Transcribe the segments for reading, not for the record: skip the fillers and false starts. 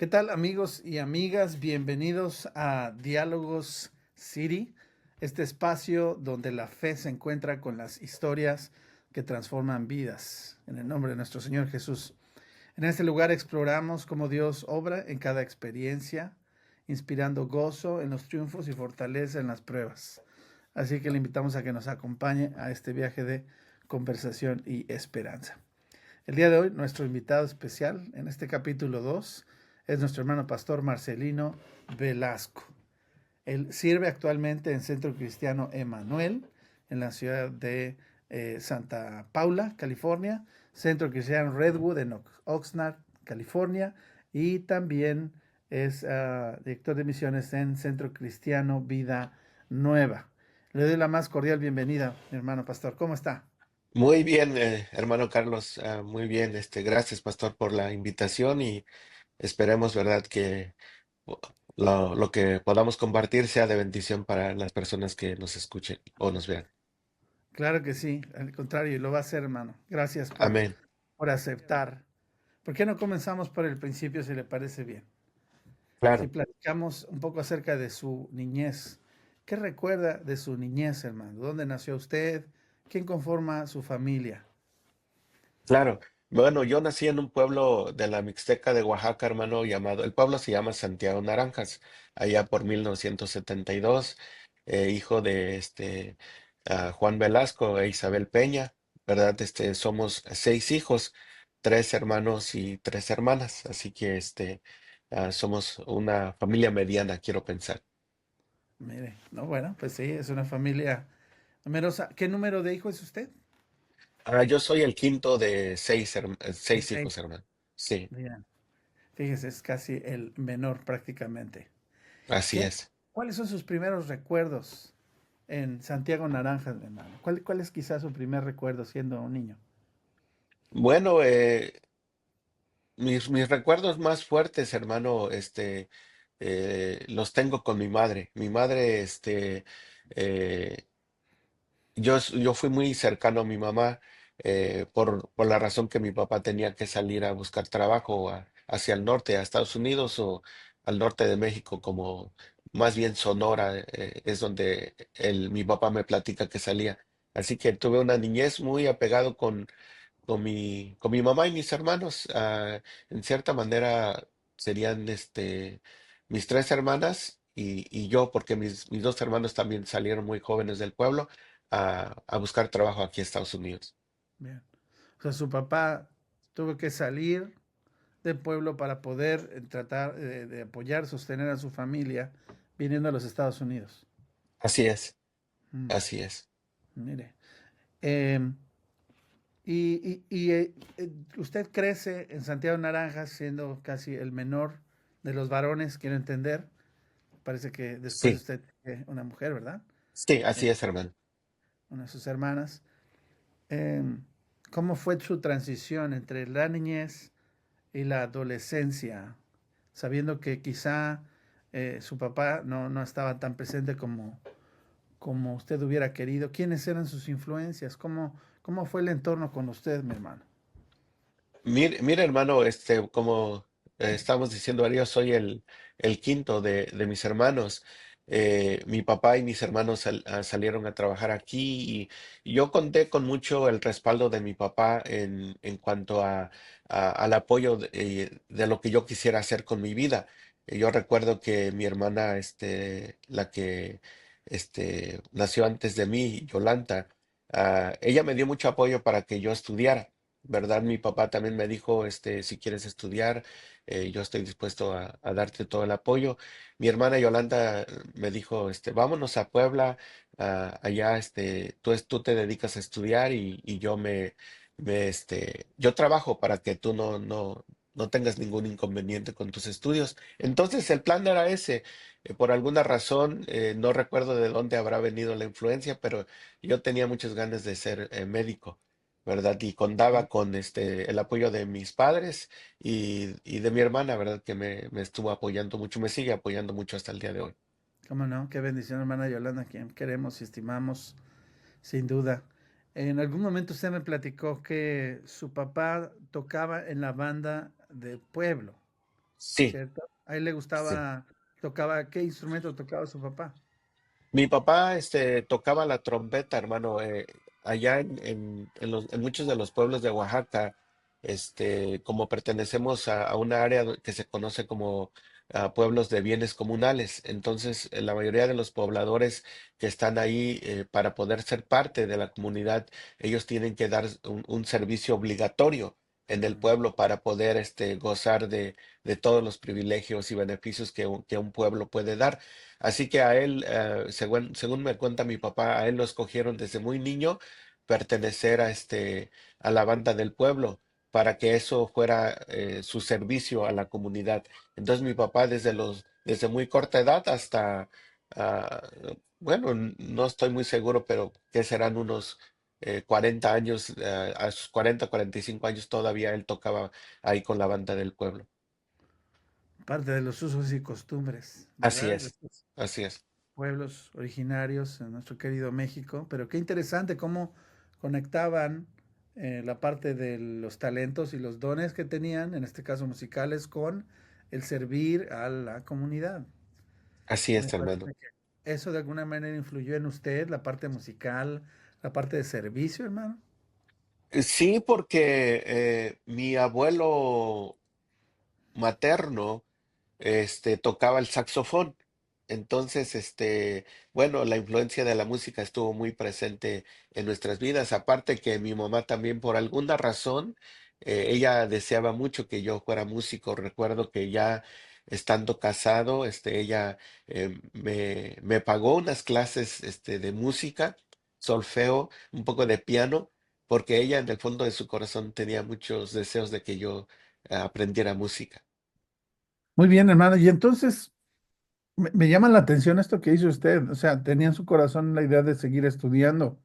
¿Qué tal amigos y amigas? Bienvenidos a Diálogos City, este espacio donde la fe se encuentra con las historias que transforman vidas. En el nombre de nuestro Señor Jesús. En este lugar exploramos cómo Dios obra en cada experiencia, inspirando gozo en los triunfos y fortaleza en las pruebas. Así que le invitamos a que nos acompañe a este viaje de conversación y esperanza. El día de hoy, nuestro invitado especial en este capítulo 2 es nuestro hermano pastor Marcelino Velasco. Él sirve actualmente en Centro Cristiano Emanuel, en la ciudad de Santa Paula, California, Centro Cristiano Redwood en Oxnard, California, y también es director de misiones en Centro Cristiano Vida Nueva. Le doy la más cordial bienvenida, mi hermano pastor. ¿Cómo está? Muy bien, hermano Carlos, muy bien. Gracias, pastor, por la invitación y esperemos, ¿verdad?, que o- lo que podamos compartir sea de bendición para las personas que nos escuchen o nos vean. Claro que sí, al contrario, lo va a hacer, hermano. Gracias Amén. por aceptar. ¿Por qué no comenzamos por el principio, si le parece bien? Si Claro, platicamos un poco acerca de su niñez. ¿Qué recuerda de su niñez, hermano? ¿Dónde nació usted? ¿Quién conforma su familia? claro. Bueno, yo nací en un pueblo de la Mixteca de Oaxaca, hermano, el pueblo se llama Santiago Naranjas, allá por 1972, hijo de Juan Velasco e Isabel Peña, ¿verdad? Somos seis hijos, tres hermanos y tres hermanas, así que somos una familia mediana, quiero pensar. Mire, no, bueno, pues sí, es una familia numerosa. ¿Qué número de hijos es usted? Yo soy el quinto de De seis seis. hijos, hermano. Sí, Bien. Fíjese, es casi el menor prácticamente. así ¿Qué, es. ¿Cuáles son sus primeros recuerdos en Santiago Naranjas, mi hermano? ¿Cuál es quizás su primer recuerdo siendo un niño? Bueno, mis recuerdos más fuertes, hermano, los tengo con mi madre. Mi madre, eh, yo fui muy cercano a mi mamá por la razón que mi papá tenía que salir a buscar trabajo hacia el norte, a Estados Unidos o al norte de México, como más bien Sonora, es donde mi papá me platica que salía. Así que tuve una niñez muy apegado con mi mamá y mis hermanos. En cierta manera serían mis tres hermanas y yo, porque mis dos hermanos también salieron muy jóvenes del pueblo a buscar trabajo aquí en Estados Unidos. Bien. O sea, su papá tuvo que salir del pueblo para poder tratar de apoyar, sostener a su familia viniendo a los Estados Unidos. Así es, Mm, así es. mire. Em, usted crece en Santiago Naranjas siendo casi el menor de los varones, quiero entender. Parece que después Sí, usted una mujer, ¿verdad? sí, Eh, así es, hermano. una de sus hermanas. Em, ¿Cómo fue su transición entre la niñez y la adolescencia, sabiendo que quizá su papá no estaba tan presente como usted hubiera querido? ¿Quiénes eran sus influencias? ¿Cómo fue el entorno con usted, mi hermano? Mira, hermano, como estábamos diciendo, yo soy el quinto de mis hermanos. Mi papá y mis hermanos salieron a trabajar aquí y yo conté con mucho el respaldo de mi papá en cuanto al apoyo de lo que yo quisiera hacer con mi vida. Yo recuerdo que mi hermana, la que nació antes de mí, Yolanda, ella me dio mucho apoyo para que yo estudiara. ¿Verdad? Mi papá también me dijo, si quieres estudiar, yo estoy dispuesto a darte todo el apoyo. Mi hermana Yolanda me dijo, vámonos a Puebla, allá, tú te dedicas a estudiar y yo trabajo para que tú no tengas ningún inconveniente con tus estudios. Entonces el plan era ese. Por alguna razón, no recuerdo de dónde habrá venido la influencia, pero yo tenía muchas ganas de ser médico. ¿Verdad? Y contaba con el apoyo de mis padres y de mi hermana, ¿verdad? Que me estuvo apoyando mucho, me sigue apoyando mucho hasta el día de hoy. ¿Cómo no? Qué bendición, hermana Yolanda, quien queremos y estimamos, sin duda. En algún momento usted me platicó que su papá tocaba en la banda de pueblo. Sí, ¿cierto? A él le sí. gustaba, tocaba, ¿qué instrumento tocaba su papá? Mi papá, tocaba la trompeta, hermano. Allá en en muchos de los pueblos de Oaxaca, como pertenecemos a una área que se conoce como pueblos de bienes comunales, entonces la mayoría de los pobladores que están ahí, para poder ser parte de la comunidad, ellos tienen que dar un servicio obligatorio en el Mm, pueblo para poder, gozar de todos los privilegios y beneficios que un pueblo puede dar. Así que a él, según me cuenta mi papá, a él lo escogieron desde muy niño pertenecer a la banda del pueblo para que eso fuera su servicio a la comunidad. Entonces mi papá desde muy corta edad hasta, ah, bueno, no estoy muy seguro, pero que serán unos 40 años, a sus 45 años todavía él tocaba ahí con la banda del pueblo. parte de los usos y costumbres, Así ¿verdad? De es, estos así es. pueblos originarios en nuestro querido México. Pero qué interesante cómo conectaban la parte de los talentos y los dones que tenían, en este caso musicales, con el servir a la comunidad. Así Me es, hermano. parece que eso de alguna manera influyó en usted, la parte musical, la parte de servicio, hermano. Sí, porque mi abuelo materno, tocaba el saxofón. Entonces, bueno, la influencia de la música estuvo muy presente en nuestras vidas. Aparte que mi mamá también, por alguna razón, ella deseaba mucho que yo fuera músico. Recuerdo que ya estando casado, ella me pagó unas clases, de música, solfeo, un poco de piano, porque ella en el fondo de su corazón tenía muchos deseos de que yo aprendiera música. Muy bien, hermano. Y entonces me llama la atención esto que hizo usted. O sea, tenía en su corazón la idea de seguir estudiando.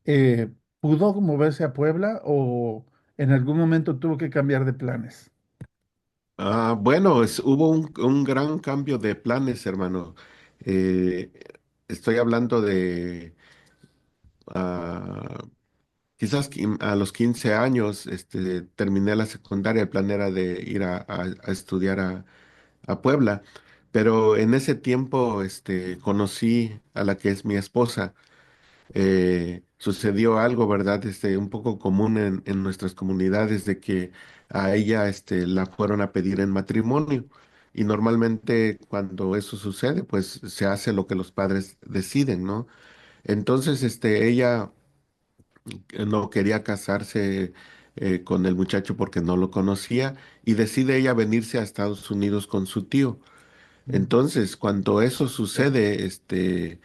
Eh, ¿Pudo moverse a Puebla o en algún momento tuvo que cambiar de planes? Bueno, hubo un gran cambio de planes, hermano. Eh, Estoy hablando de ah, quizás a los 15 años, terminé la secundaria. El plan era de ir a estudiar a Puebla, pero en ese tiempo, conocí a la que es mi esposa. Sucedió algo, ¿verdad? Un poco común en nuestras comunidades de que a ella, la fueron a pedir en matrimonio. Y normalmente cuando eso sucede, pues se hace lo que los padres deciden, ¿no? Entonces, ella no quería casarse con el muchacho porque no lo conocía y decide ella venirse a Estados Unidos con su tío. Mm, Entonces, cuando eso ok. sucede,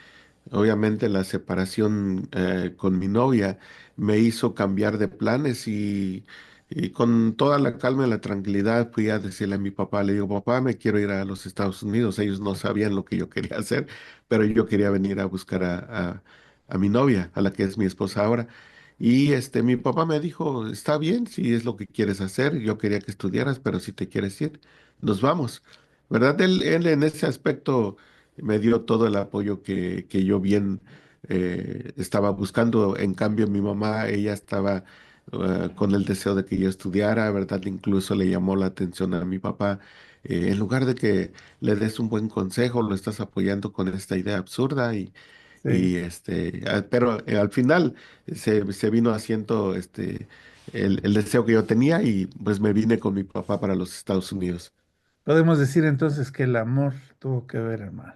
obviamente la separación con mi novia me hizo cambiar de planes y con toda la calma y la tranquilidad fui a decirle a mi papá, le digo, papá, me quiero ir a los Estados Unidos. Ellos no sabían lo que yo quería hacer, pero yo quería venir a buscar a mi novia, a la que es mi esposa ahora. Y mi papá me dijo, está bien, si es lo que quieres hacer, yo quería que estudiaras, pero si te quieres ir, nos vamos. ¿Verdad? Él en ese aspecto me dio todo el apoyo que yo bien estaba buscando. En cambio, mi mamá, ella estaba con el deseo de que yo estudiara, ¿verdad? Incluso le llamó la atención a mi papá. En lugar de que le des un buen consejo, lo estás apoyando con esta idea absurda Sí. pero al final se vino haciendo el deseo que yo tenía y pues me vine con mi papá para los Estados Unidos. Podemos decir entonces que el amor tuvo que ver, hermano.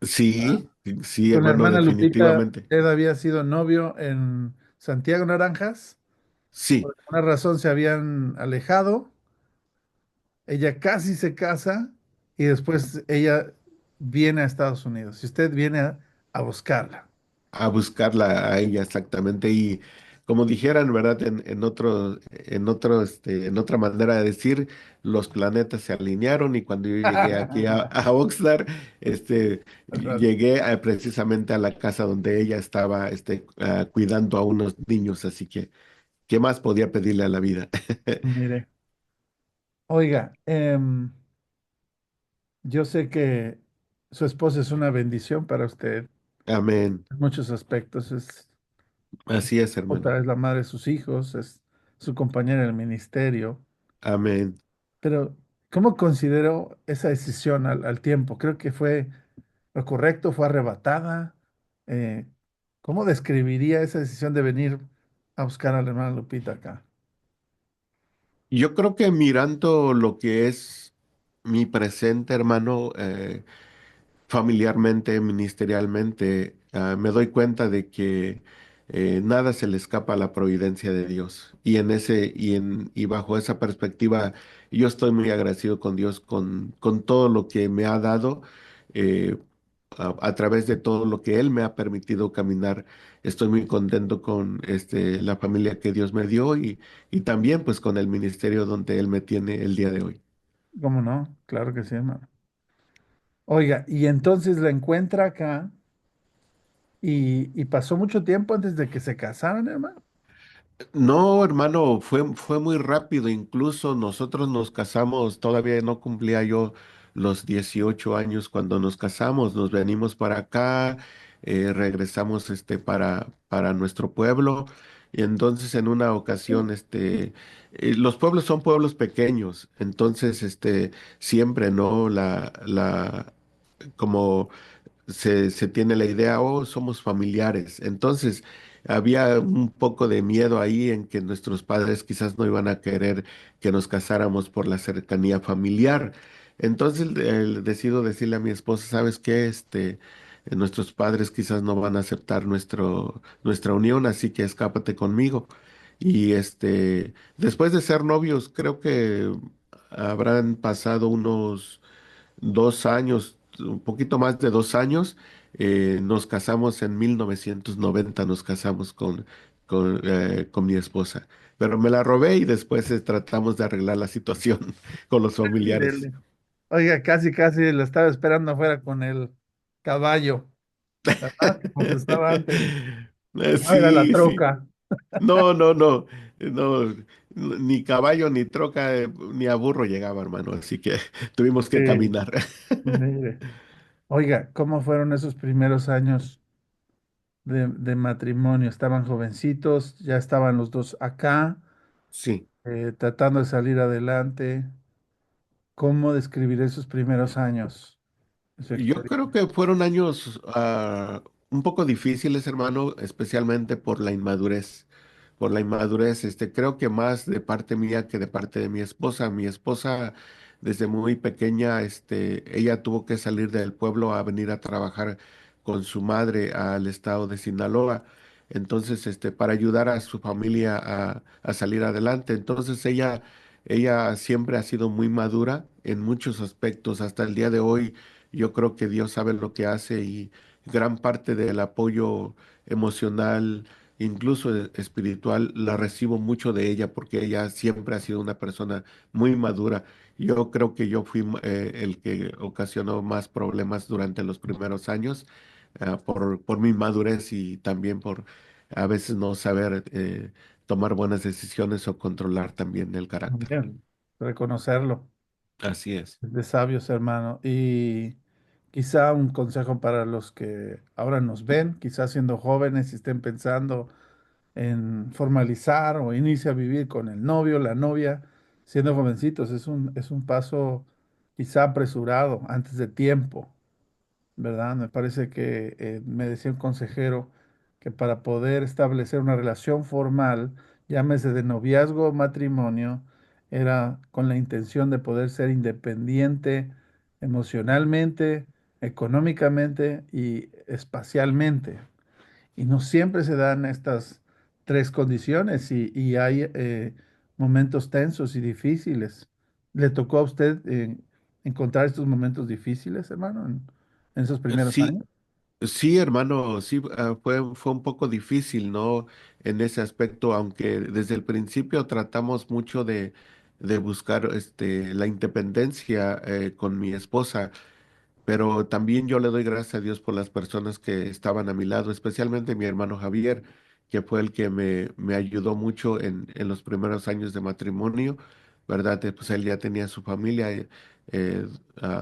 Sí, sí, Con la hermano, hermana Lupita, definitivamente. él había sido novio en Santiago Naranjas. Sí, Por alguna razón se habían alejado. Ella casi se casa y después ella viene a Estados Unidos. Y usted viene a buscarla. a buscarla a ella exactamente. Y como dijeran, ¿verdad? En otra manera de decir, los planetas se alinearon y cuando yo llegué aquí a Oxnard, ¿Verdad? llegué precisamente a la casa donde ella estaba, cuidando a unos niños. Así que, ¿qué más podía pedirle a la vida? Mire, oiga, yo sé que su esposa es una bendición para usted Amén. en muchos aspectos. Es Así es, hermano. otra es la madre de sus hijos, es su compañera en el ministerio. Amén. Pero ¿Cómo considero esa decisión al tiempo? Creo que fue lo correcto, fue arrebatada. Eh, ¿Cómo describiría esa decisión de venir a buscar a la hermana Lupita acá? Yo creo que mirando lo que es mi presente, hermano, familiarmente, ministerialmente, me doy cuenta de que nada se le escapa a la providencia de Dios. Y bajo esa perspectiva, yo estoy muy agradecido con Dios con todo lo que me ha dado, eh, a través de todo lo que Él me ha permitido caminar. Estoy muy contento con la familia que Dios me dio y también pues con el ministerio donde Él me tiene el día de hoy. ¿Cómo no? Claro que sí, hermano. Oiga, y entonces la encuentra acá y pasó mucho tiempo antes de que se casaran, hermano. No, hermano, fue muy rápido. Incluso nosotros nos casamos, todavía no cumplía yo los 18 años cuando nos casamos. Nos venimos para acá, regresamos para nuestro pueblo. Y entonces en una ocasión, los pueblos son pueblos pequeños. Entonces, siempre, ¿no? Como se tiene la idea, oh, somos familiares. Entonces, había un poco de miedo ahí en que nuestros padres quizás no iban a querer que nos casáramos por la cercanía familiar. Entonces, decido decirle a mi esposa, ¿sabes qué? Nuestros padres quizás no van a aceptar nuestra unión, así que escápate conmigo. Y después de ser novios, creo que habrán pasado unos 2 años, un poquito más de 2 años. Nos casamos en 1990, nos casamos con mi esposa. Pero me la robé y después tratamos de arreglar la situación con los familiares. Dele. Oiga, casi, casi lo estaba esperando afuera con el caballo, ¿verdad? Como se estaba antes. No era la Sí, sí. troca. No, no, no, no, ni caballo, ni troca, ni a burro llegaba, hermano, así que tuvimos que Sí, caminar. mire. Oiga, ¿cómo fueron esos primeros años de matrimonio? Estaban jovencitos, ya estaban los dos acá, Sí. tratando de salir adelante. ¿Cómo describir esos primeros años, su Yo creo experiencia? que fueron años un poco difíciles, hermano, especialmente por la inmadurez. Por la inmadurez, creo que más de parte mía que de parte de mi esposa. Mi esposa, desde muy pequeña, ella tuvo que salir del pueblo a venir a trabajar con su madre al estado de Sinaloa. Entonces, para ayudar a su familia a salir adelante. Entonces, ella siempre ha sido muy madura en muchos aspectos. Hasta el día de hoy yo creo que Dios sabe lo que hace y gran parte del apoyo emocional, incluso espiritual, la recibo mucho de ella porque ella siempre ha sido una persona muy madura. Yo creo que yo fui el que ocasionó más problemas durante los primeros años, por mi madurez y también por a veces no saber tomar buenas decisiones o controlar también el carácter. Bien, reconocerlo. Así es. De sabios, hermano. Y quizá un consejo para los que ahora nos ven, quizás siendo jóvenes y estén pensando en formalizar o inicia a vivir con el novio, la novia, siendo jovencitos. Es un paso quizá apresurado, antes de tiempo. ¿Verdad? Me parece que me decía un consejero que para poder establecer una relación formal, llámese de noviazgo o matrimonio, era con la intención de poder ser independiente emocionalmente, económicamente y espacialmente. Y no siempre se dan estas tres condiciones y hay momentos tensos y difíciles. ¿Le tocó a usted encontrar estos momentos difíciles, hermano, en esos primeros Sí, años? sí, hermano, sí, fue un poco difícil, ¿no? En ese aspecto, aunque desde el principio tratamos mucho de buscar la independencia con mi esposa. Pero también yo le doy gracias a Dios por las personas que estaban a mi lado, especialmente mi hermano Javier, que fue el que me ayudó mucho en los primeros años de matrimonio, ¿verdad? Pues él ya tenía su familia,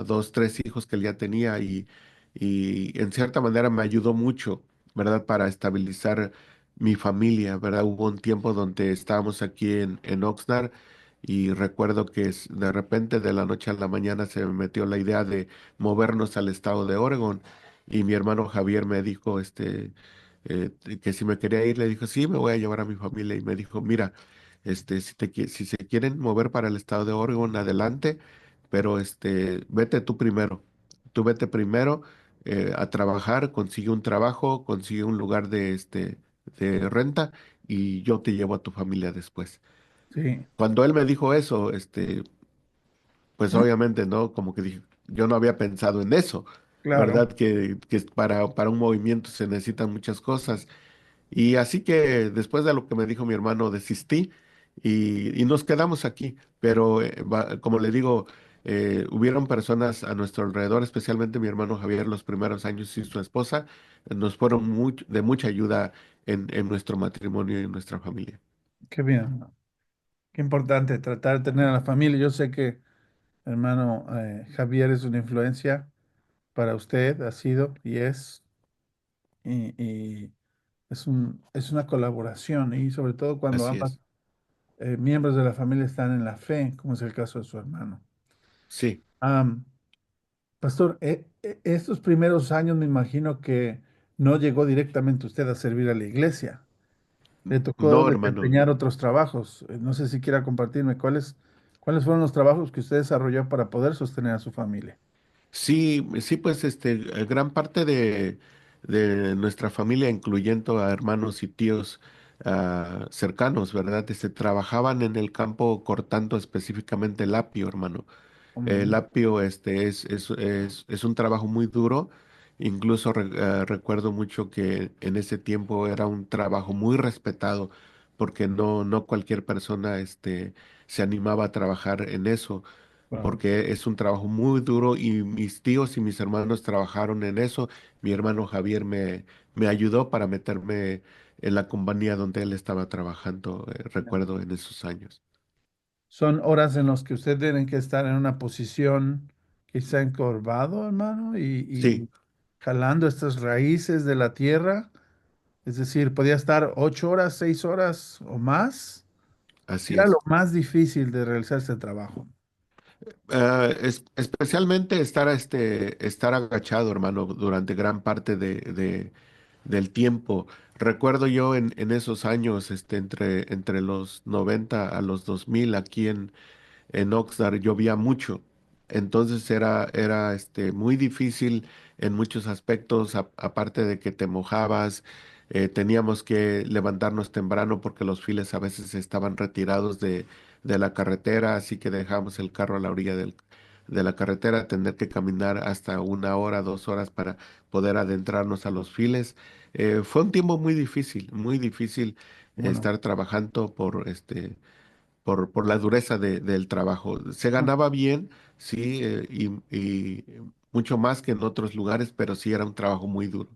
dos, tres hijos que él ya tenía y en cierta manera me ayudó mucho, ¿verdad? Para estabilizar mi familia, ¿verdad? Hubo un tiempo donde estábamos aquí en Oxnard y recuerdo que de repente de la noche a la mañana se me metió la idea de movernos al estado de Oregon y mi hermano Javier me dijo que si me quería ir, le dijo, sí, me voy a llevar a mi familia y me dijo, mira, si se quieren mover para el estado de Oregon, adelante, pero vete tú primero, tú vete primero a trabajar, consigue un trabajo, consigue un lugar de renta y yo te llevo a tu familia después. Sí, Cuando él me dijo eso, pues obviamente, ¿no? Como que dije, yo no había pensado en eso, claro. ¿verdad? Que para un movimiento se necesitan muchas cosas. Y así que después de lo que me dijo mi hermano, desistí y nos quedamos aquí. Pero como le digo, hubieron personas a nuestro alrededor, especialmente mi hermano Javier, los primeros años y su esposa, nos fueron de mucha ayuda en nuestro matrimonio y en nuestra familia. Qué bien. Qué importante tratar de tener a la familia. Yo sé que hermano Javier es una influencia para usted, ha sido y es, y es una colaboración, y sobre todo cuando Así ambas es. miembros de la familia están en la fe, como es el caso de su hermano. Sí. Am, Pastor, estos primeros años me imagino que no llegó directamente usted a servir a la iglesia. Le tocó No, hermano. desempeñar otros trabajos. No sé si quiera compartirme cuáles fueron los trabajos que usted desarrolló para poder sostener a su familia. Sí, sí, pues gran parte de nuestra familia, incluyendo a hermanos y tíos cercanos, ¿verdad? Trabajaban en el campo cortando específicamente el apio, hermano. El Mm, apio es un trabajo muy duro. Incluso recuerdo mucho que en ese tiempo era un trabajo muy respetado porque no cualquier persona se animaba a trabajar en eso claro. porque es un trabajo muy duro y mis tíos y mis hermanos trabajaron en eso. Mi hermano Javier me ayudó para meterme en la compañía donde él estaba trabajando, recuerdo en esos años. Son horas en las que usted tiene que estar en una posición quizá encorvado, hermano, Sí, y jalando estas raíces de la tierra. Es decir, podía estar 8 horas, 6 horas o más. ¿Qué así era lo es. más difícil de realizar este trabajo? Especialmente estar agachado, hermano, durante gran parte del tiempo. Recuerdo yo en esos años, entre los 90 a los 2000 aquí en Oxnard llovía mucho, entonces era muy difícil en muchos aspectos, aparte de que te mojabas, teníamos que levantarnos temprano porque los files a veces estaban retirados de la carretera, así que dejábamos el carro a la orilla de la carretera, tener que caminar hasta 1 hora, 2 horas para poder adentrarnos a los files. Fue un tiempo muy difícil Bueno, estar trabajando por la dureza del trabajo. Se ganaba bien, sí, y mucho más que en otros lugares, pero sí era un trabajo muy duro.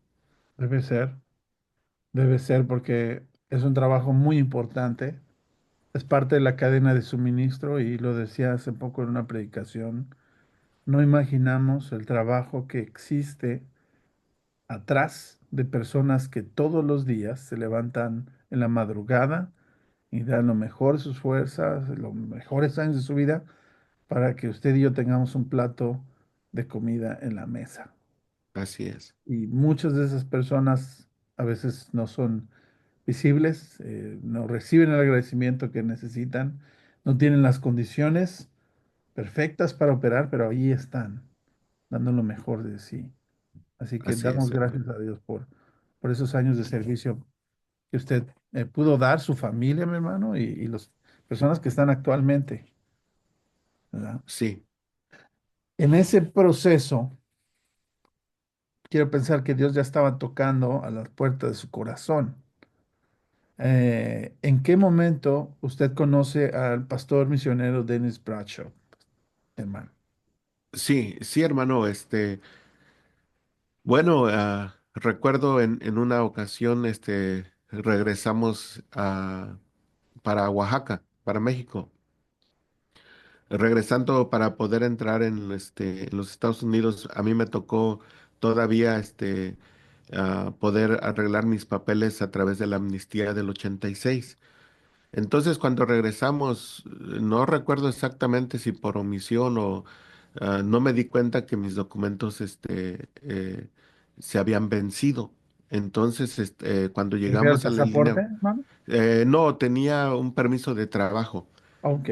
debe ser, debe ser porque es un trabajo muy importante. Es parte de la cadena de suministro y lo decía hace poco en una predicación. No imaginamos el trabajo que existe atrás de personas que todos los días se levantan en la madrugada y dan lo mejor de sus fuerzas, los mejores años de su vida para que usted y yo tengamos un plato de comida en la mesa. Así es, Y muchas de esas personas a veces no son visibles, no reciben el agradecimiento que necesitan, no tienen las condiciones perfectas para operar, pero ahí están, dando lo mejor de sí. Así que así damos es, hermano. gracias a Dios por esos años de servicio que usted pudo dar, su familia, mi hermano, y las personas que están actualmente, ¿verdad? Sí, En ese proceso, quiero pensar que Dios ya estaba tocando a las puertas de su corazón. ¿En qué momento usted conoce al pastor misionero Dennis Bradshaw, hermano? sí, sí, hermano. Bueno, recuerdo en una ocasión, regresamos para Oaxaca, para México. Regresando para poder entrar en los Estados Unidos, a mí me tocó todavía poder arreglar mis papeles a través de la amnistía del 86. Entonces, cuando regresamos, no recuerdo exactamente si por omisión o no me di cuenta que mis documentos se habían vencido. Entonces, cuando ¿Recibe el llegamos a la pasaporte, línea, hermano? no, tenía un permiso de trabajo. Ok,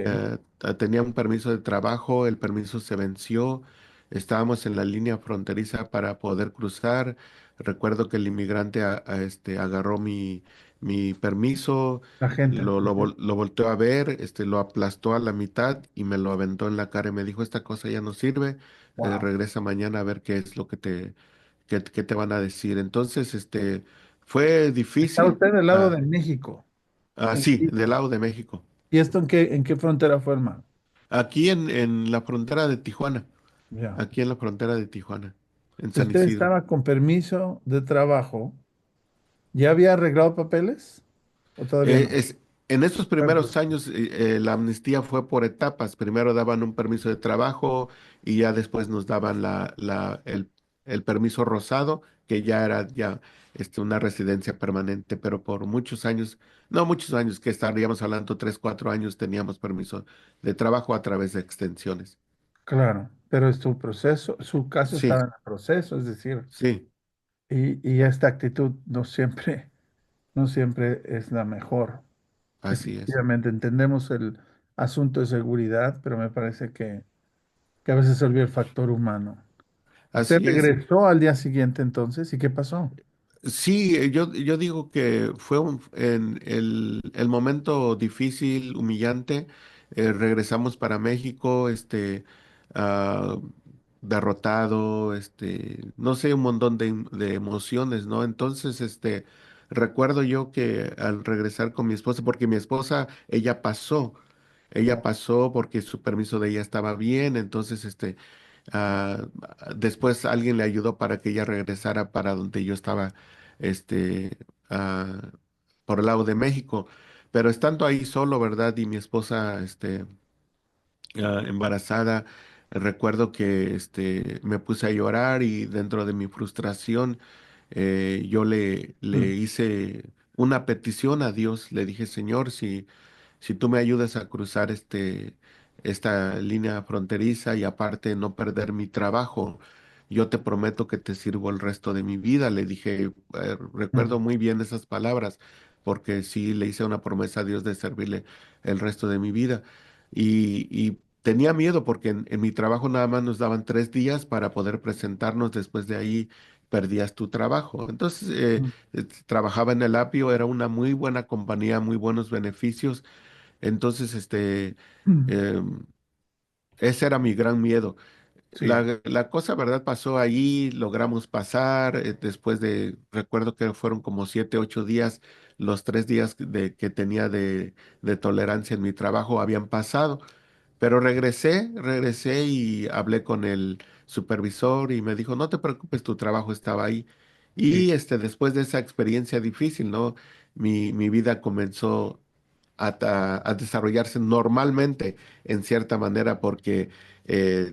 Tenía un permiso de trabajo, el permiso se venció, estábamos en la línea fronteriza para poder cruzar. Recuerdo que el inmigrante agarró mi permiso, la gente. lo volteó a ver, lo aplastó a la mitad y me lo aventó en la cara y me dijo, esta cosa ya no sirve, Wow. regresa mañana a ver qué es lo que qué te van a decir. Entonces, fue Está difícil. usted del lado de México. Sí, ¿Y del lado de México. y esto en qué frontera fue, hermano? Aquí en la frontera de Tijuana, Ya. aquí en la frontera de Tijuana, en San ¿Usted Isidro. estaba con permiso de trabajo? ¿Ya había arreglado papeles? ¿O todavía Eh, no? es, en estos primeros años la amnistía fue por etapas. Primero daban un permiso de trabajo y ya después nos daban el permiso rosado, que ya era una residencia permanente, pero por muchos años, no muchos años, que estaríamos hablando 3, 4 años, teníamos permiso de trabajo a través de extensiones. Claro, pero es tu proceso, su caso estaba Sí, en el proceso, es decir, sí, y esta actitud no siempre es la mejor. así es. Efectivamente, entendemos el asunto de seguridad, pero me parece que a veces se olvida el factor humano. ¿Usted Así es. regresó al día siguiente entonces? ¿Y qué pasó? Sí, yo digo que fue en el momento difícil, humillante. Regresamos para México, ah, derrotado, no sé, un montón de emociones, ¿no? Entonces, recuerdo yo que al regresar con mi esposa, porque mi esposa, ella pasó porque su permiso de ella estaba bien, entonces, Ah, después alguien le ayudó para que ella regresara para donde yo estaba, este, ah, por el lado de México. Pero estando ahí solo, ¿verdad? Y mi esposa, embarazada, recuerdo que, me puse a llorar y dentro de mi frustración, yo le Mm, hice una petición a Dios. Le dije, Señor, si tú me ayudas a cruzar esta línea fronteriza y aparte no perder mi trabajo, yo te prometo que te sirvo el resto de mi vida. Le dije, recuerdo mm, muy bien esas palabras, porque sí le hice una promesa a Dios de servirle el resto de mi vida. Y tenía miedo porque en mi trabajo nada más nos daban 3 días para poder presentarnos, después de ahí perdías tu trabajo. Entonces, mm, trabajaba en el Apio, era una muy buena compañía, muy buenos beneficios. Entonces, mm. em, ese era mi gran miedo. Sí. La cosa, ¿verdad? Pasó allí, logramos pasar, recuerdo que fueron como 7, 8 días, los 3 días que tenía de tolerancia en mi trabajo habían pasado. Pero regresé y hablé con el supervisor y me dijo, no te preocupes, tu trabajo estaba ahí. Sí. Y después de esa experiencia difícil, ¿no? Mi vida comenzó a desarrollarse normalmente, en cierta manera, porque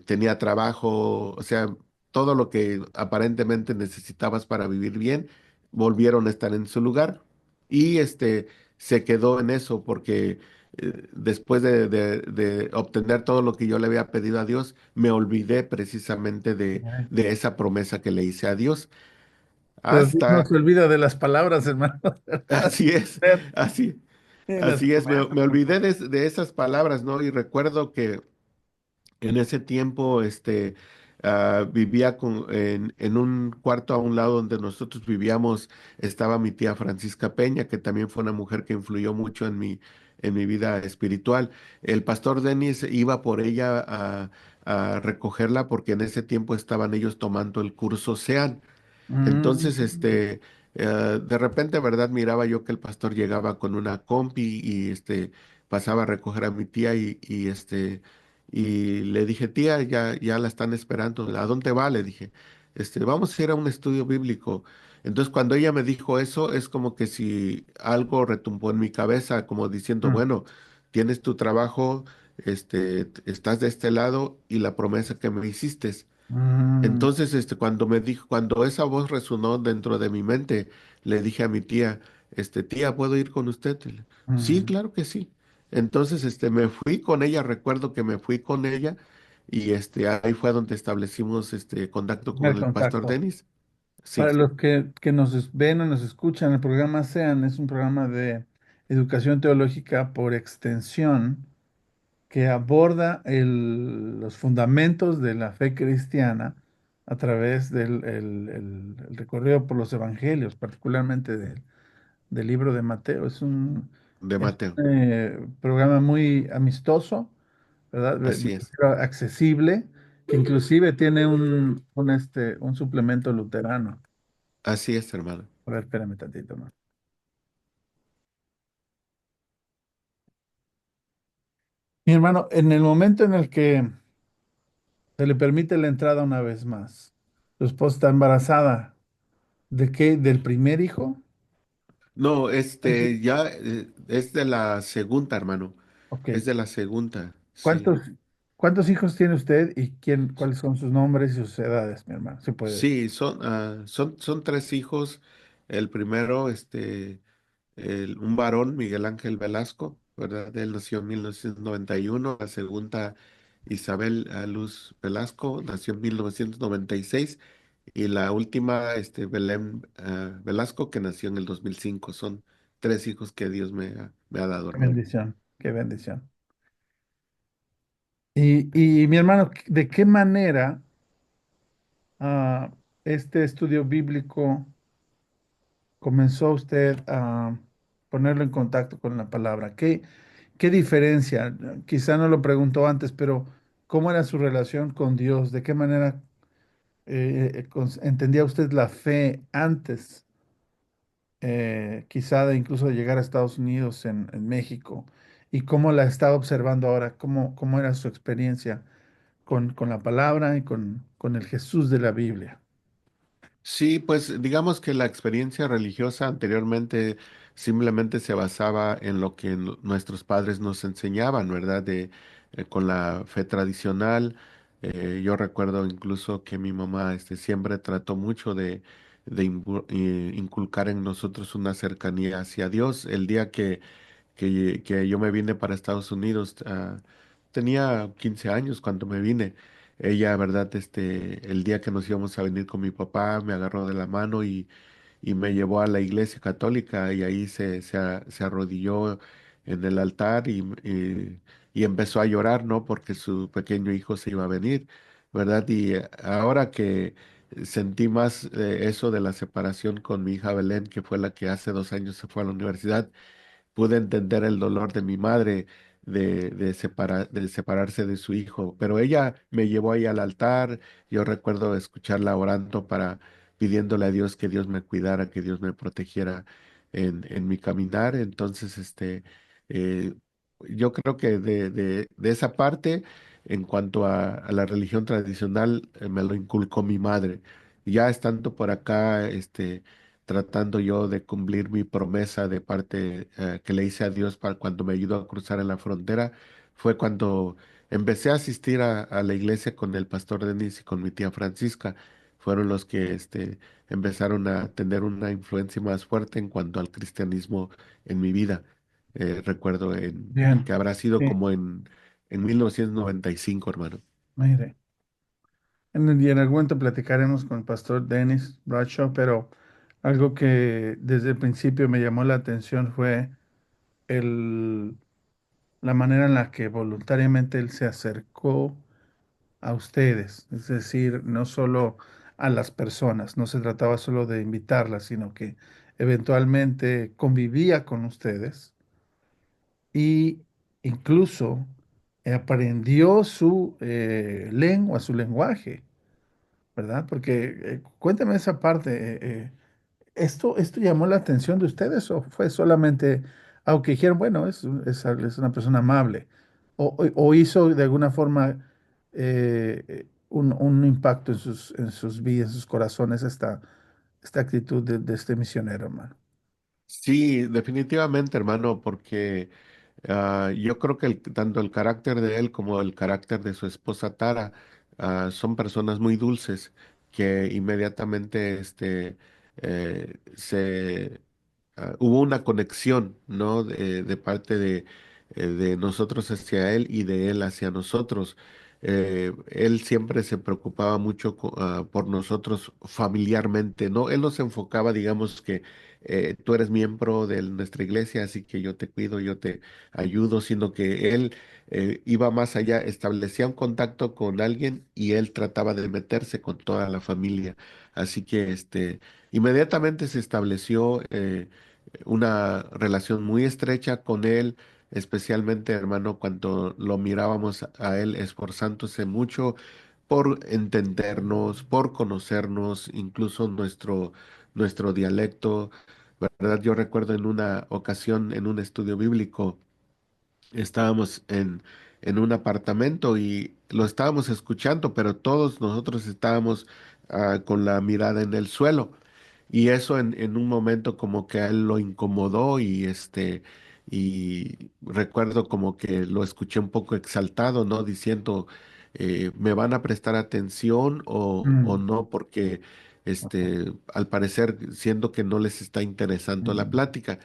tenía trabajo, o sea, todo lo que aparentemente necesitabas para vivir bien, volvieron a estar en su lugar. Y se quedó en eso, porque después de obtener todo lo que yo le había pedido a Dios, me olvidé precisamente Eh, de esa promesa que le hice a Dios. Pero Dios no Hasta, se olvida de las palabras, hermano. así es, Usted así, y las así es, promesas. me olvidé de esas palabras, ¿no? Y recuerdo que en ese tiempo, vivía en un cuarto a un lado donde nosotros vivíamos, estaba mi tía Francisca Peña, que también fue una mujer que influyó mucho en mi vida espiritual. El pastor Denis iba por ella a recogerla porque en ese tiempo estaban ellos tomando el curso SEAN. Entonces, Mm, de repente, ¿verdad? Miraba yo que el pastor llegaba con una compi y pasaba a recoger a mi tía y le dije, tía, ya la están esperando. ¿A dónde va? Le dije, vamos a ir a un estudio bíblico. Entonces, cuando ella me dijo eso, es como que si algo retumbó en mi cabeza, como diciendo, mm, bueno, tienes tu trabajo, estás de este lado y la promesa que me hiciste. mm, Entonces, cuando esa voz resonó dentro de mi mente, le dije a mi tía, tía, ¿puedo ir con usted? Sí, Mm, claro que sí. Entonces, me fui con ella, recuerdo que me fui con ella y ahí fue donde establecimos contacto con primer el pastor contacto. Denis. Sí, Para los que nos ven o nos escuchan, el programa SEAN es un programa de educación teológica por extensión que aborda los fundamentos de la fe cristiana a través del el recorrido por los evangelios, particularmente del libro de Mateo. de Es Mateo. un programa muy amistoso, ¿verdad? Así es. Accesible, que inclusive tiene un suplemento luterano. Así es, hermano. A ver, espérame tantito más. Mi hermano, en el momento en el que se le permite la entrada una vez más, su esposa está embarazada. ¿De qué? ¿Del primer hijo? No, ¿Cuántos? ya es de la segunda, hermano. Ok. Es de la segunda, sí. ¿Cuántos, cuántos hijos tiene usted y cuáles son sus nombres y sus edades, mi hermano? Si puede decir. Sí, son tres hijos. El primero, un varón, Miguel Ángel Velasco, ¿verdad? Él nació en 1991. La segunda, Isabel Luz Velasco, nació en 1996. Y la última, Belén Velasco, que nació en el 2005. Son tres hijos que Dios me ha dado, Qué hermano. bendición, qué bendición. Y mi hermano, ¿de qué manera este estudio bíblico comenzó usted a ponerlo en contacto con la palabra? ¿Qué diferencia? Quizá no lo preguntó antes, pero ¿cómo era su relación con Dios? ¿De qué manera entendía usted la fe antes, quizá de incluso de llegar a Estados Unidos en México? ¿Y cómo la está observando ahora? ¿Cómo era su experiencia con la palabra y con el Jesús de la Biblia? Sí, pues digamos que la experiencia religiosa anteriormente simplemente se basaba en lo que nuestros padres nos enseñaban, ¿verdad? Con la fe tradicional. Yo recuerdo incluso que mi mamá siempre trató mucho de inculcar en nosotros una cercanía hacia Dios. El día que yo me vine para Estados Unidos, tenía 15 años cuando me vine. Ella, ¿verdad? El día que nos íbamos a venir con mi papá, me agarró de la mano y me llevó a la iglesia católica y ahí se arrodilló en el altar y empezó a llorar, ¿no? Porque su pequeño hijo se iba a venir, ¿verdad? Y ahora que sentí más eso de la separación con mi hija Belén, que fue la que hace 2 años se fue a la universidad, pude entender el dolor de mi madre de separarse de su hijo, pero ella me llevó ahí al altar. Yo recuerdo escucharla orando pidiéndole a Dios que Dios me cuidara, que Dios me protegiera en mi caminar. Entonces, eh, yo creo que de esa parte, en cuanto a la religión tradicional, me lo inculcó mi madre. Ya estando por acá, tratando yo de cumplir mi promesa de parte que le hice a Dios para cuando me ayudó a cruzar en la frontera, fue cuando empecé a asistir a la iglesia con el pastor Denis y con mi tía Francisca. Fueron los que empezaron a tener una influencia más fuerte en cuanto al cristianismo en mi vida. Recuerdo Bien, que habrá sido sí, como en 1995, hermano. mire. Y en algún momento platicaremos con el pastor Dennis Bradshaw, pero algo que desde el principio me llamó la atención fue el, la manera en la que voluntariamente él se acercó a ustedes, es decir, no solo a las personas, no se trataba solo de invitarlas, sino que eventualmente convivía con ustedes y incluso aprendió su lengua, su lenguaje, ¿verdad? Porque cuéntame esa parte. ¿Esto llamó la atención de ustedes o fue solamente, aunque dijeron, bueno, es una persona amable? ¿O hizo de alguna forma un impacto en sus vidas, en sus corazones, esta actitud de este misionero, hermano? Sí, definitivamente, hermano, porque yo creo que tanto el carácter de él como el carácter de su esposa Tara son personas muy dulces que inmediatamente hubo una conexión, ¿no? De parte de nosotros hacia él y de él hacia nosotros. Él siempre se preocupaba mucho por nosotros familiarmente, ¿no? Él nos enfocaba, digamos que tú eres miembro de nuestra iglesia, así que yo te cuido, yo te ayudo, sino que él iba más allá, establecía un contacto con alguien y él trataba de meterse con toda la familia. Así que inmediatamente se estableció una relación muy estrecha con él, especialmente, hermano, cuando lo mirábamos a él esforzándose mucho por entendernos, por conocernos, incluso nuestro dialecto, ¿verdad? Yo recuerdo en una ocasión en un estudio bíblico, estábamos en un apartamento y lo estábamos escuchando, pero todos nosotros estábamos con la mirada en el suelo. Y eso en un momento como que a él lo incomodó y recuerdo como que lo escuché un poco exaltado, ¿no? Diciendo, ¿me van a prestar atención o Mm, no? Porque al parecer siendo que no les está interesando la mm, plática.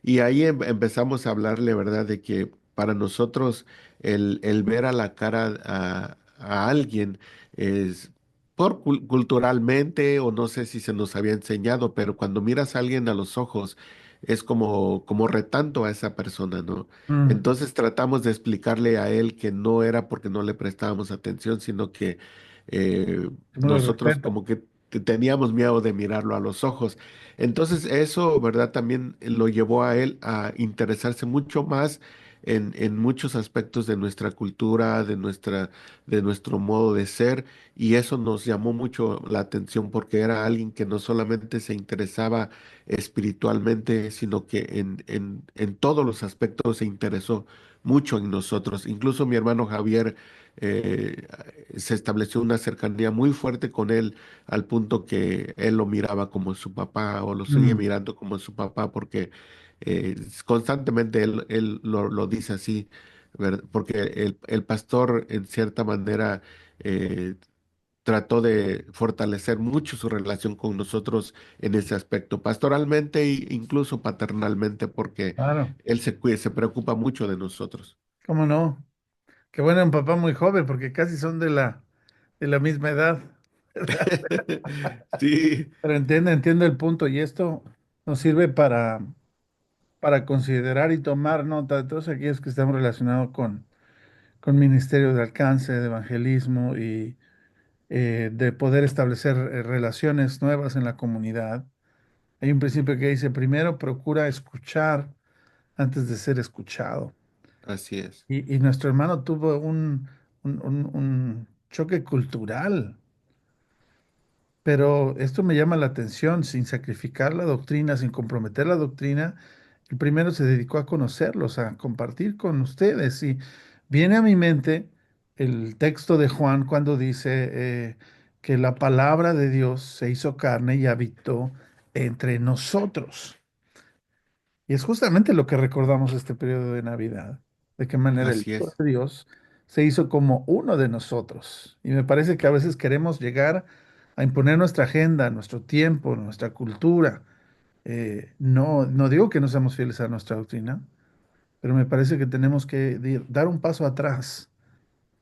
Y ahí empezamos a hablarle, ¿verdad? De que para nosotros el ver a la cara a alguien es culturalmente, o no sé si se nos había enseñado, pero cuando miras a alguien a los ojos es como retando a esa persona, ¿no? mm. Entonces tratamos de explicarle a él que no era porque no le prestábamos atención, sino que No lo nosotros respeto. como que teníamos miedo de mirarlo a los ojos. Entonces eso, ¿verdad? También lo llevó a él a interesarse mucho más en muchos aspectos de nuestra cultura, de nuestro modo de ser, y eso nos llamó mucho la atención porque era alguien que no solamente se interesaba espiritualmente, sino que en todos los aspectos se interesó mucho en nosotros. Incluso mi hermano Javier eh, se estableció una cercanía muy fuerte con él al punto que él lo miraba como su papá o lo seguía Mm. mirando como su papá porque constantemente él lo dice así, porque el pastor en cierta manera eh, trató de fortalecer mucho su relación con nosotros en ese aspecto, pastoralmente e incluso paternalmente, porque Claro, él se preocupa mucho de nosotros. ¿cómo no? Qué bueno, un papá muy joven, porque casi son de la misma edad, ¿verdad? Sí, Pero entiendo el punto y esto nos sirve para considerar y tomar nota de todos aquellos que estamos relacionados con ministerios de alcance, de evangelismo y de poder establecer relaciones nuevas en la comunidad. Hay un principio que dice, primero procura escuchar antes de ser escuchado. así es, Y nuestro hermano tuvo un choque cultural, pero esto me llama la atención, sin sacrificar la doctrina, sin comprometer la doctrina, el primero se dedicó a conocerlos, a compartir con ustedes. Y viene a mi mente el texto de Juan cuando dice que la palabra de Dios se hizo carne y habitó entre nosotros. Y es justamente lo que recordamos este periodo de Navidad, de qué manera el así Hijo es, de Dios se hizo como uno de nosotros. Y me parece que a veces queremos llegar a imponer nuestra agenda, nuestro tiempo, nuestra cultura. No digo que no seamos fieles a nuestra doctrina, pero me parece que tenemos que dar un paso atrás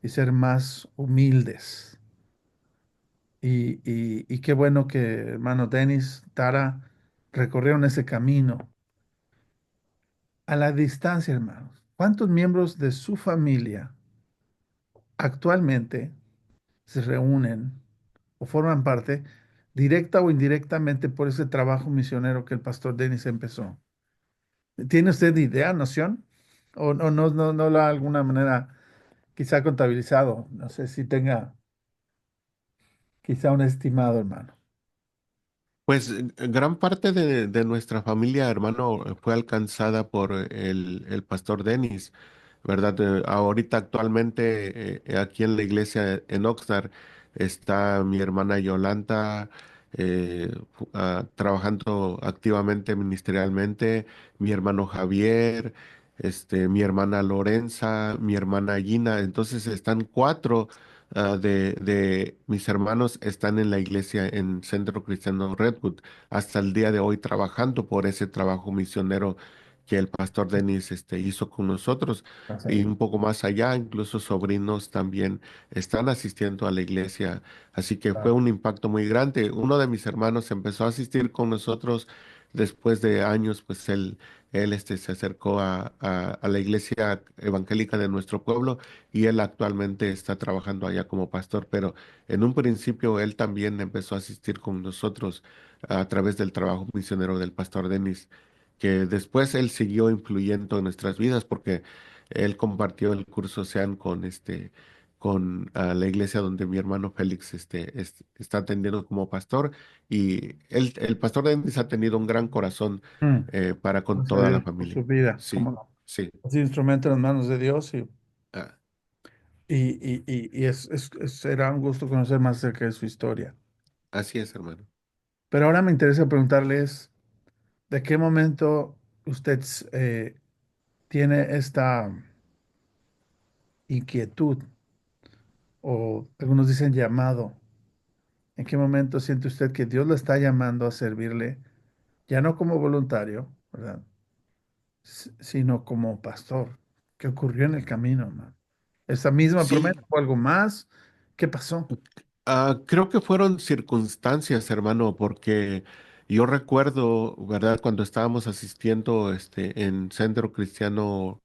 y ser más humildes. Y qué bueno que hermano Denis, Tara, recorrieron ese camino a la distancia, hermanos. ¿Cuántos miembros de su familia actualmente se reúnen o forman parte directa o indirectamente por ese trabajo misionero que el pastor Denis empezó? ¿Tiene usted idea, noción? ¿O no lo ha de alguna manera quizá contabilizado? No sé si tenga quizá un estimado, hermano. Pues gran parte de nuestra familia, hermano, fue alcanzada por el pastor Denis, ¿verdad? Ahorita actualmente aquí en la iglesia en Oxnard está mi hermana Yolanda trabajando activamente ministerialmente, mi hermano Javier, mi hermana Lorenza, mi hermana Gina. Entonces están cuatro de mis hermanos están en la iglesia en Centro Cristiano Redwood hasta el día de hoy trabajando por ese trabajo misionero que el pastor Denis hizo con nosotros Estás y ahí. un poco más allá, incluso sobrinos también están asistiendo a la iglesia, así que fue Claro. un impacto muy grande. Uno de mis hermanos empezó a asistir con nosotros después de años, pues él se acercó a la iglesia evangélica de nuestro pueblo y él actualmente está trabajando allá como pastor, pero en un principio él también empezó a asistir con nosotros a través del trabajo misionero del pastor Denis, que después él siguió influyendo en nuestras vidas porque él compartió el curso SEAN con la iglesia donde mi hermano Félix está atendiendo como pastor y el pastor Denis ha tenido un gran corazón Mm, para con Gracias a toda la Dios por familia. su vida. Sí, ¿Cómo no? sí, Es instrumento en las manos de Dios ah, será un gusto conocer más acerca de su historia. así es, hermano. Pero ahora me interesa preguntarles, ¿de qué momento usted tiene esta inquietud o algunos dicen llamado? ¿En qué momento siente usted que Dios lo está llamando a servirle, ya no como voluntario, ¿verdad? Sino como pastor? ¿Qué ocurrió en el camino, hermano? ¿Esa misma promesa Sí, o algo más? ¿Qué pasó? creo que fueron circunstancias, hermano, porque yo recuerdo, ¿verdad? Cuando estábamos asistiendo en Centro Cristiano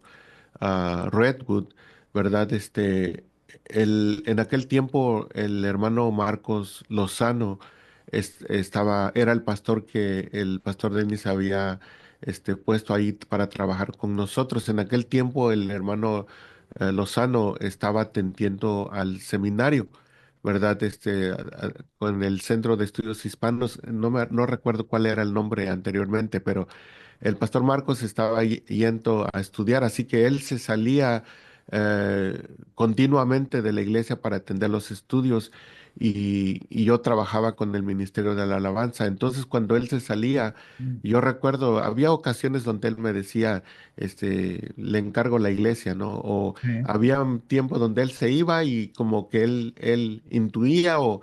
Redwood, ¿verdad? En aquel tiempo el hermano Marcos Lozano era el pastor que el pastor Denis había puesto ahí para trabajar con nosotros. En aquel tiempo el hermano Lozano estaba atendiendo al seminario. ¿Verdad? Con el Centro de Estudios Hispanos, no recuerdo cuál era el nombre anteriormente, pero el pastor Marcos estaba yendo a estudiar, así que él se salía continuamente de la iglesia para atender los estudios y yo trabajaba con el Ministerio de la Alabanza. Entonces, cuando él se salía, Mm, yo recuerdo, había ocasiones donde él me decía, le encargo la iglesia, ¿no? O sí. había un tiempo donde él se iba y como que él intuía o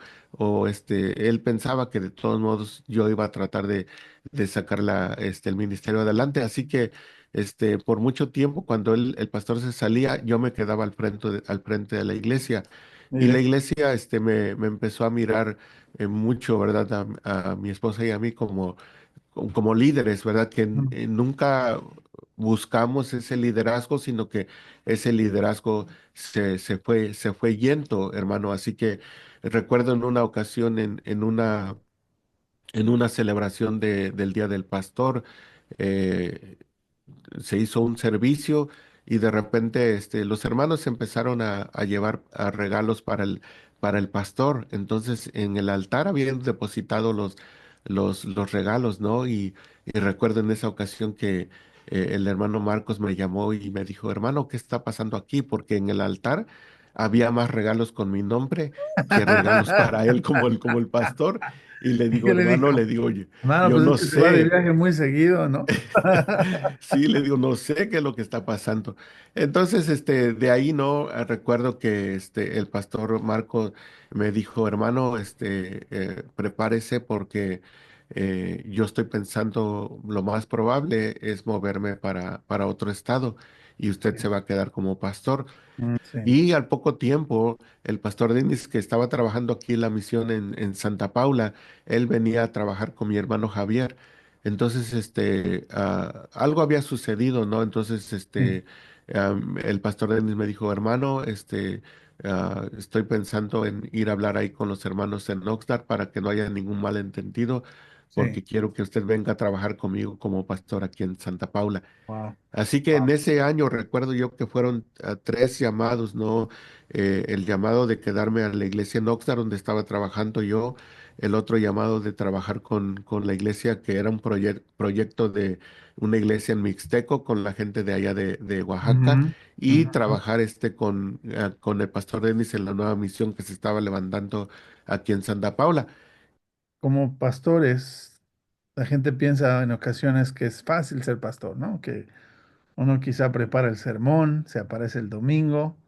él pensaba que de todos modos yo iba a tratar de sacar el ministerio adelante. Así que por mucho tiempo, cuando el pastor se salía, yo me quedaba al frente de la iglesia. Y la Mire. iglesia me empezó a mirar mucho, ¿verdad? A mi esposa y a mí como líderes, ¿verdad? Que Mm, nunca buscamos ese liderazgo, sino que ese liderazgo se fue yendo, hermano. Así que recuerdo en una ocasión, en una celebración del Día del Pastor, eh, se hizo un servicio y de repente los hermanos empezaron a llevar regalos para el pastor. Entonces en el altar habían depositado los regalos, ¿no? Y recuerdo en esa ocasión que el hermano Marcos me llamó y me dijo, hermano, ¿qué está pasando aquí? Porque en el altar había más regalos con mi nombre que regalos para él como el pastor. Y le ¿Y digo, qué le hermano, le dijo? digo, oye, Hermano, yo pues es no que se va de sé. viaje muy seguido, ¿no? Sí, le digo, no sé qué es lo que está pasando. Entonces, de ahí no recuerdo que el pastor Marco me dijo, hermano, prepárese porque yo estoy pensando lo más probable es moverme para otro estado y usted se va a quedar como pastor. Sí, Y al poco tiempo, el pastor Denis, que estaba trabajando aquí en la misión en Santa Paula, él venía a trabajar con mi hermano Javier. Entonces, algo había sucedido, ¿no? Entonces, sí, el pastor Denis me dijo, hermano, estoy pensando en ir a hablar ahí con los hermanos en Oxnard para que no haya ningún malentendido, sí. porque quiero que usted venga a trabajar conmigo como pastor aquí en Santa Paula. Wow. Así que en ese año recuerdo yo que fueron tres llamados, ¿no? El llamado de quedarme a la iglesia en Oxnard, donde estaba trabajando yo, el otro llamado de trabajar con la iglesia, que era un proyecto de una iglesia en Mixteco, con la gente de allá de Oaxaca, Ujú, y ujú. trabajar con el pastor Denis en la nueva misión que se estaba levantando aquí en Santa Paula. Como pastores, la gente piensa en ocasiones que es fácil ser pastor, ¿no? Que uno quizá prepara el sermón, se aparece el domingo,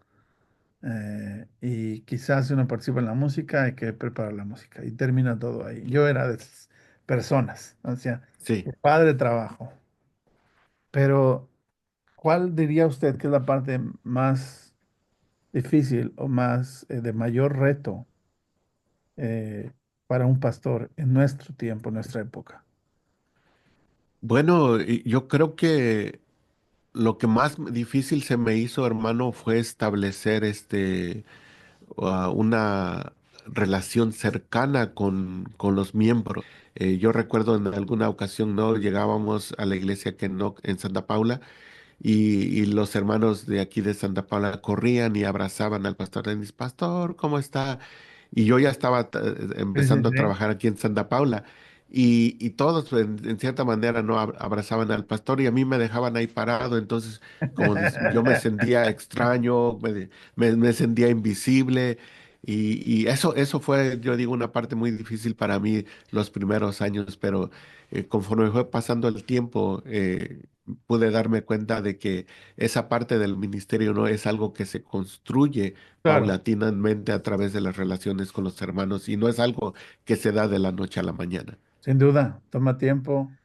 y quizás si uno participa en la música, hay que preparar la música y termina todo ahí. Yo era de esas personas, o sea, Sí. qué padre trabajo, pero ¿cuál diría usted que es la parte más difícil o más de mayor reto eh, para un pastor en nuestro tiempo, en nuestra época? Bueno, y yo creo que lo que más difícil se me hizo, hermano, fue establecer una relación cercana con los miembros. Yo recuerdo en alguna ocasión, ¿no? Llegábamos a la iglesia que no, en Santa Paula y los hermanos de aquí de Santa Paula corrían y abrazaban al pastor Denis, pastor, ¿cómo está? Y yo ya estaba Sí, sí, empezando a sí. trabajar aquí en Santa Paula y todos en cierta manera no abrazaban al pastor y a mí me dejaban ahí parado, entonces yo me sentía extraño, me sentía invisible y eso fue, yo digo, una parte muy difícil para mí los primeros años, pero conforme fue pasando el tiempo, pude darme cuenta de que esa parte del ministerio no es algo que se construye Claro, paulatinamente a través de las relaciones con los hermanos y no es algo que se da de la noche a la mañana. sin duda, toma tiempo.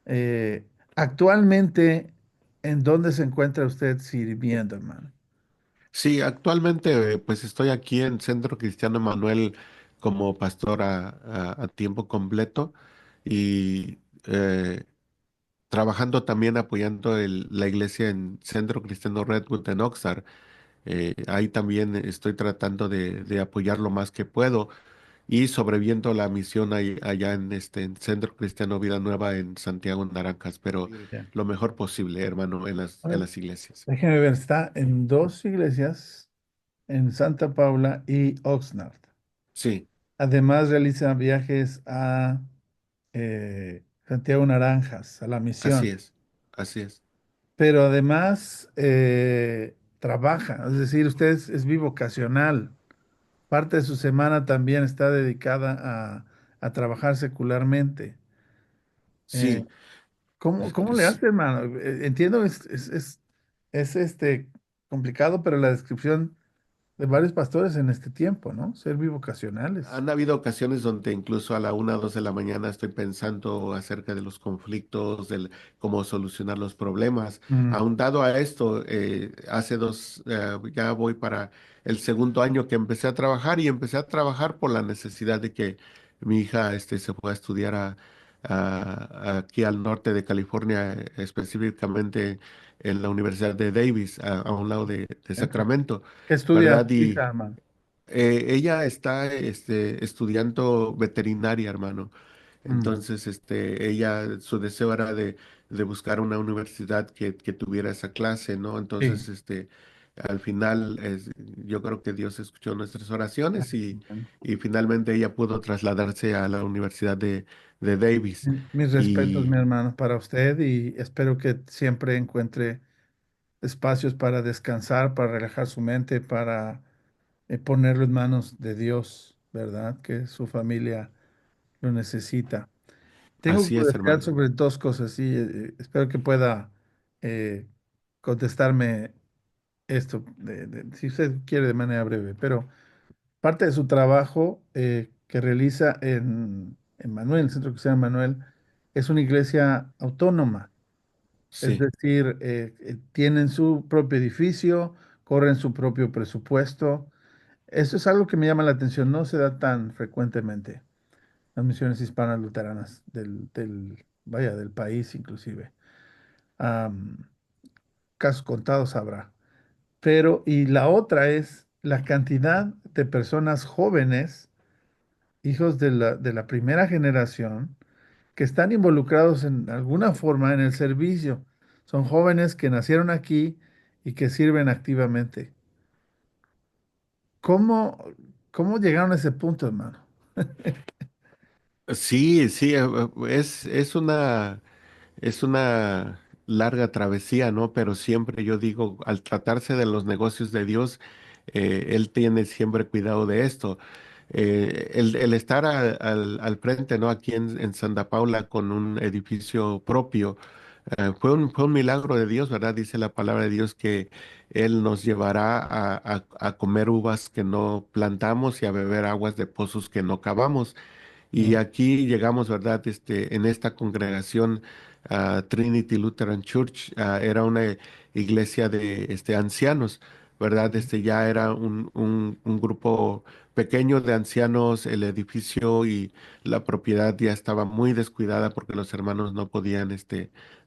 Eh, Actualmente, ¿en dónde se encuentra usted sirviendo, hermano? Sí, actualmente pues estoy aquí en Centro Cristiano Emanuel como pastor a tiempo completo y trabajando también apoyando la iglesia en Centro Cristiano Redwood en Oxnard. Ahí también estoy tratando de apoyar lo más que puedo y sobreviviendo la misión allá en Centro Cristiano Vida Nueva en Santiago Naranjas, pero Ya. lo mejor posible, hermano, en A en ver, las iglesias. déjeme ver, está en dos iglesias, en Santa Paula y Oxnard. Sí, Además, realiza viajes a Santiago Naranjas, a la así misión. es, así es. Pero además trabaja, es decir, usted es bivocacional. Parte de su semana también está dedicada a trabajar secularmente. Eh, Sí, ¿cómo le s- hace, hermano? Entiendo, es complicado, pero la descripción de varios pastores en este tiempo, ¿no? Ser bivocacionales. han habido ocasiones donde incluso a la 1 o 2 de la mañana estoy pensando acerca de los conflictos, cómo solucionar los problemas. Mm, Aun dado a esto, ya voy para el segundo año que empecé a trabajar y empecé a trabajar por la necesidad de que mi hija se fue a estudiar aquí al norte de California, específicamente en la Universidad de Davis, a un lado de ok. Sacramento, ¿Qué estudia ¿verdad? su hija, hermano? Ella está estudiando veterinaria, hermano. Mm, Entonces, ella, su deseo era de buscar una universidad que tuviera esa clase, ¿no? sí. Entonces, al final, yo creo que Dios escuchó nuestras oraciones Bueno, y finalmente ella pudo trasladarse a la Universidad de Davis. mis respetos, mi Y hermano, para usted y espero que siempre encuentre espacios para descansar, para relajar su mente, para ponerlo en manos de Dios, ¿verdad? Que su familia lo necesita. Tengo así es, curiosidad hermano. sobre dos cosas y espero que pueda eh, contestarme esto, si usted quiere de manera breve, pero parte de su trabajo que realiza en Manuel, el Centro Cristiano Manuel, es una iglesia autónoma, es Sí. decir, tienen su propio edificio, corren su propio presupuesto. Eso es algo que me llama la atención, no se da tan frecuentemente. Las misiones hispanas luteranas vaya, del país inclusive. Am, Casos contados habrá. Pero, y la otra es la cantidad de personas jóvenes, hijos de la primera generación, que están involucrados en alguna forma en el servicio. Son jóvenes que nacieron aquí y que sirven activamente. ¿Cómo, cómo llegaron a ese punto, hermano? Sí, sí, es una larga travesía, ¿no? Pero siempre yo digo, al tratarse de los negocios de Dios, Él tiene siempre cuidado de esto. El estar al frente, ¿no? Aquí en Santa Paula con un edificio propio, fue un milagro de Dios, ¿verdad? Dice la palabra de Dios que Él nos llevará a comer uvas que no plantamos y a beber aguas de pozos que no cavamos. Y Mm, aquí llegamos, ¿verdad? En esta congregación, Trinity Lutheran Church, era una iglesia de ancianos, ¿verdad? Ya era un grupo pequeño de ancianos, el edificio y la propiedad ya estaba muy descuidada porque los hermanos no podían,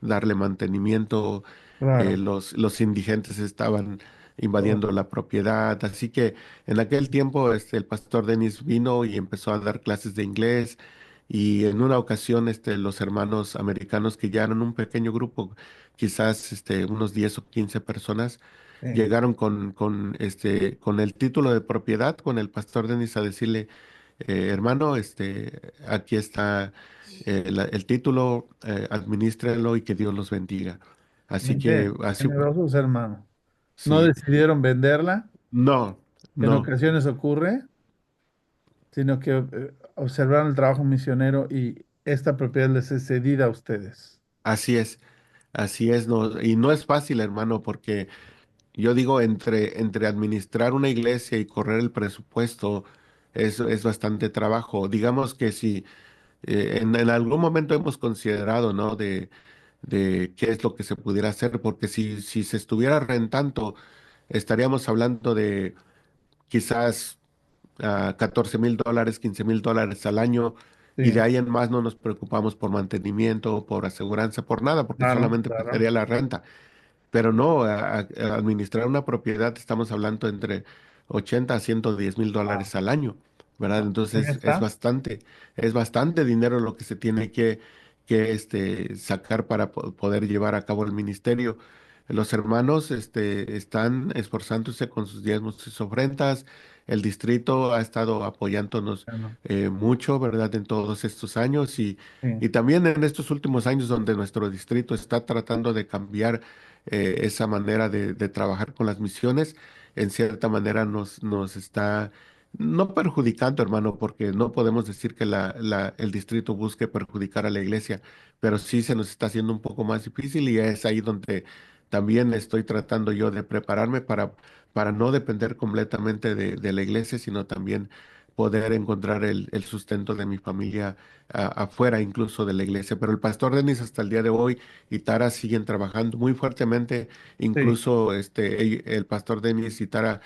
darle mantenimiento, claro. los indigentes estaban Oh, invadiendo la propiedad, así que en aquel tiempo, el pastor Denis vino y empezó a dar clases de inglés y en una ocasión, los hermanos americanos que ya eran un pequeño grupo, quizás, unos 10 o 15 personas, sí. llegaron con el título de propiedad, con el pastor Denis a decirle, hermano, aquí está el título, administrélo y que Dios los bendiga. Así que, Mente, así, generosos hermanos. No sí, decidieron venderla, no, que en no. ocasiones ocurre, sino que observaron el trabajo misionero y esta propiedad les es cedida a ustedes. Así es, no, y no es fácil, hermano, porque yo digo, entre administrar una iglesia y correr el presupuesto, es bastante trabajo. Digamos que si en algún momento hemos considerado, ¿no? De qué es lo que se pudiera hacer, porque si se estuviera rentando, estaríamos hablando de quizás $14,000, $15,000 al año, y de Sí, ahí en más no nos preocupamos por mantenimiento, por aseguranza, por nada, porque claro, solamente pues, claro. sería la renta. Pero no, a administrar una propiedad estamos hablando entre 80 a $110,000 al año, ¿verdad? Ahí Entonces está. es bastante dinero lo que se tiene que sacar para poder llevar a cabo el ministerio. Los hermanos están esforzándose con sus diezmos y sus ofrendas. El distrito ha estado apoyándonos Bueno, mucho, ¿verdad? En todos estos años sí. y también en estos últimos años donde nuestro distrito está tratando de cambiar esa manera de trabajar con las misiones, en cierta manera nos está no perjudicando, hermano, porque no podemos decir que el distrito busque perjudicar a la iglesia, pero sí se nos está haciendo un poco más difícil y es ahí donde también estoy tratando yo de prepararme para no depender completamente de la iglesia, sino también poder encontrar el sustento de mi familia afuera incluso de la iglesia. Pero el pastor Denis hasta el día de hoy y Tara siguen trabajando muy fuertemente. Sí. Incluso el pastor Denis y Tara,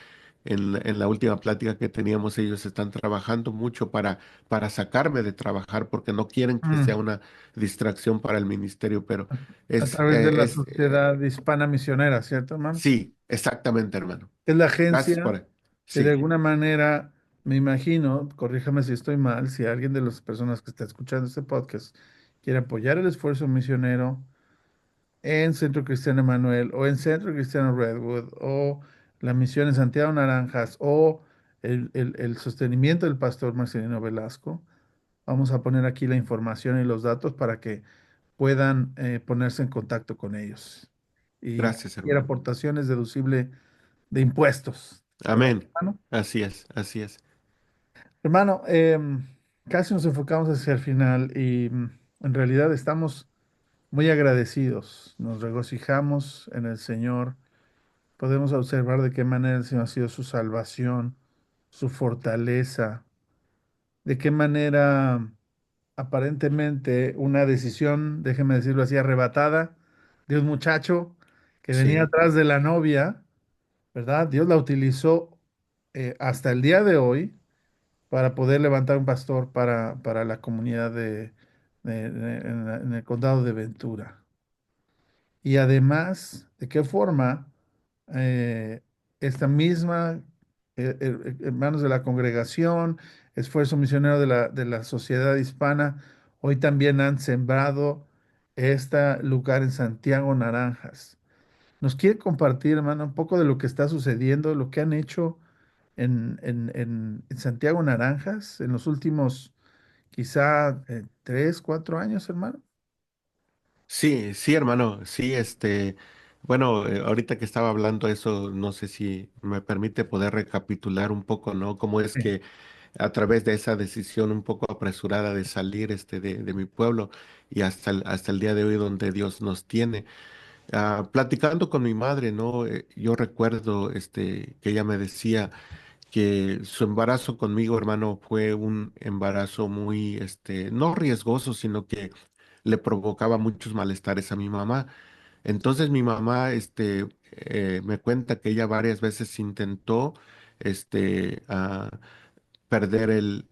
en la última plática que teníamos, ellos están trabajando mucho para sacarme de trabajar porque no quieren que sea Mm. una distracción para el ministerio. Pero A es, través de la es Sociedad Hispana Misionera, ¿cierto, hermano? sí, exactamente, hermano. Es la Gracias agencia por... que de Sí, alguna manera, me imagino, corríjame si estoy mal, si alguien de las personas que está escuchando este podcast quiere apoyar el esfuerzo misionero en Centro Cristiano Emanuel o en Centro Cristiano Redwood o la misión en Santiago Naranjas o el sostenimiento del pastor Marcelino Velasco, vamos a poner aquí la información y los datos para que puedan ponerse en contacto con ellos. Y gracias, cualquier hermano. aportación es deducible de impuestos. ¿Verdad, Amén. hermano? Así es, así es. Hermano, casi nos enfocamos hacia el final y en realidad estamos muy agradecidos. Nos regocijamos en el Señor. Podemos observar de qué manera el Señor ha sido su salvación, su fortaleza, de qué manera aparentemente una decisión, déjeme decirlo así, arrebatada de un muchacho que venía Sí, atrás de la novia, ¿verdad? Dios la utilizó hasta el día de hoy para poder levantar un pastor para la comunidad en el condado de Ventura. Y además, ¿de qué forma eh, esta misma, hermanos de la congregación, esfuerzo misionero de la sociedad hispana, hoy también han sembrado este lugar en Santiago Naranjas? ¿Nos quiere compartir, hermano, un poco de lo que está sucediendo, lo que han hecho en Santiago Naranjas en los últimos quizá 3, 4 años, hermano? sí, sí, hermano, sí, bueno, ahorita que estaba hablando eso, no sé si me permite poder recapitular un poco, ¿no? Cómo es Sí. que a través de esa decisión un poco apresurada de salir de mi pueblo y hasta el día de hoy donde Dios nos tiene. Platicando con mi madre, ¿no? Yo recuerdo que ella me decía que su embarazo conmigo, hermano, fue un embarazo muy, no riesgoso, sino que le provocaba muchos malestares a mi mamá. Entonces mi mamá, me cuenta que ella varias veces intentó, este, ah, perder el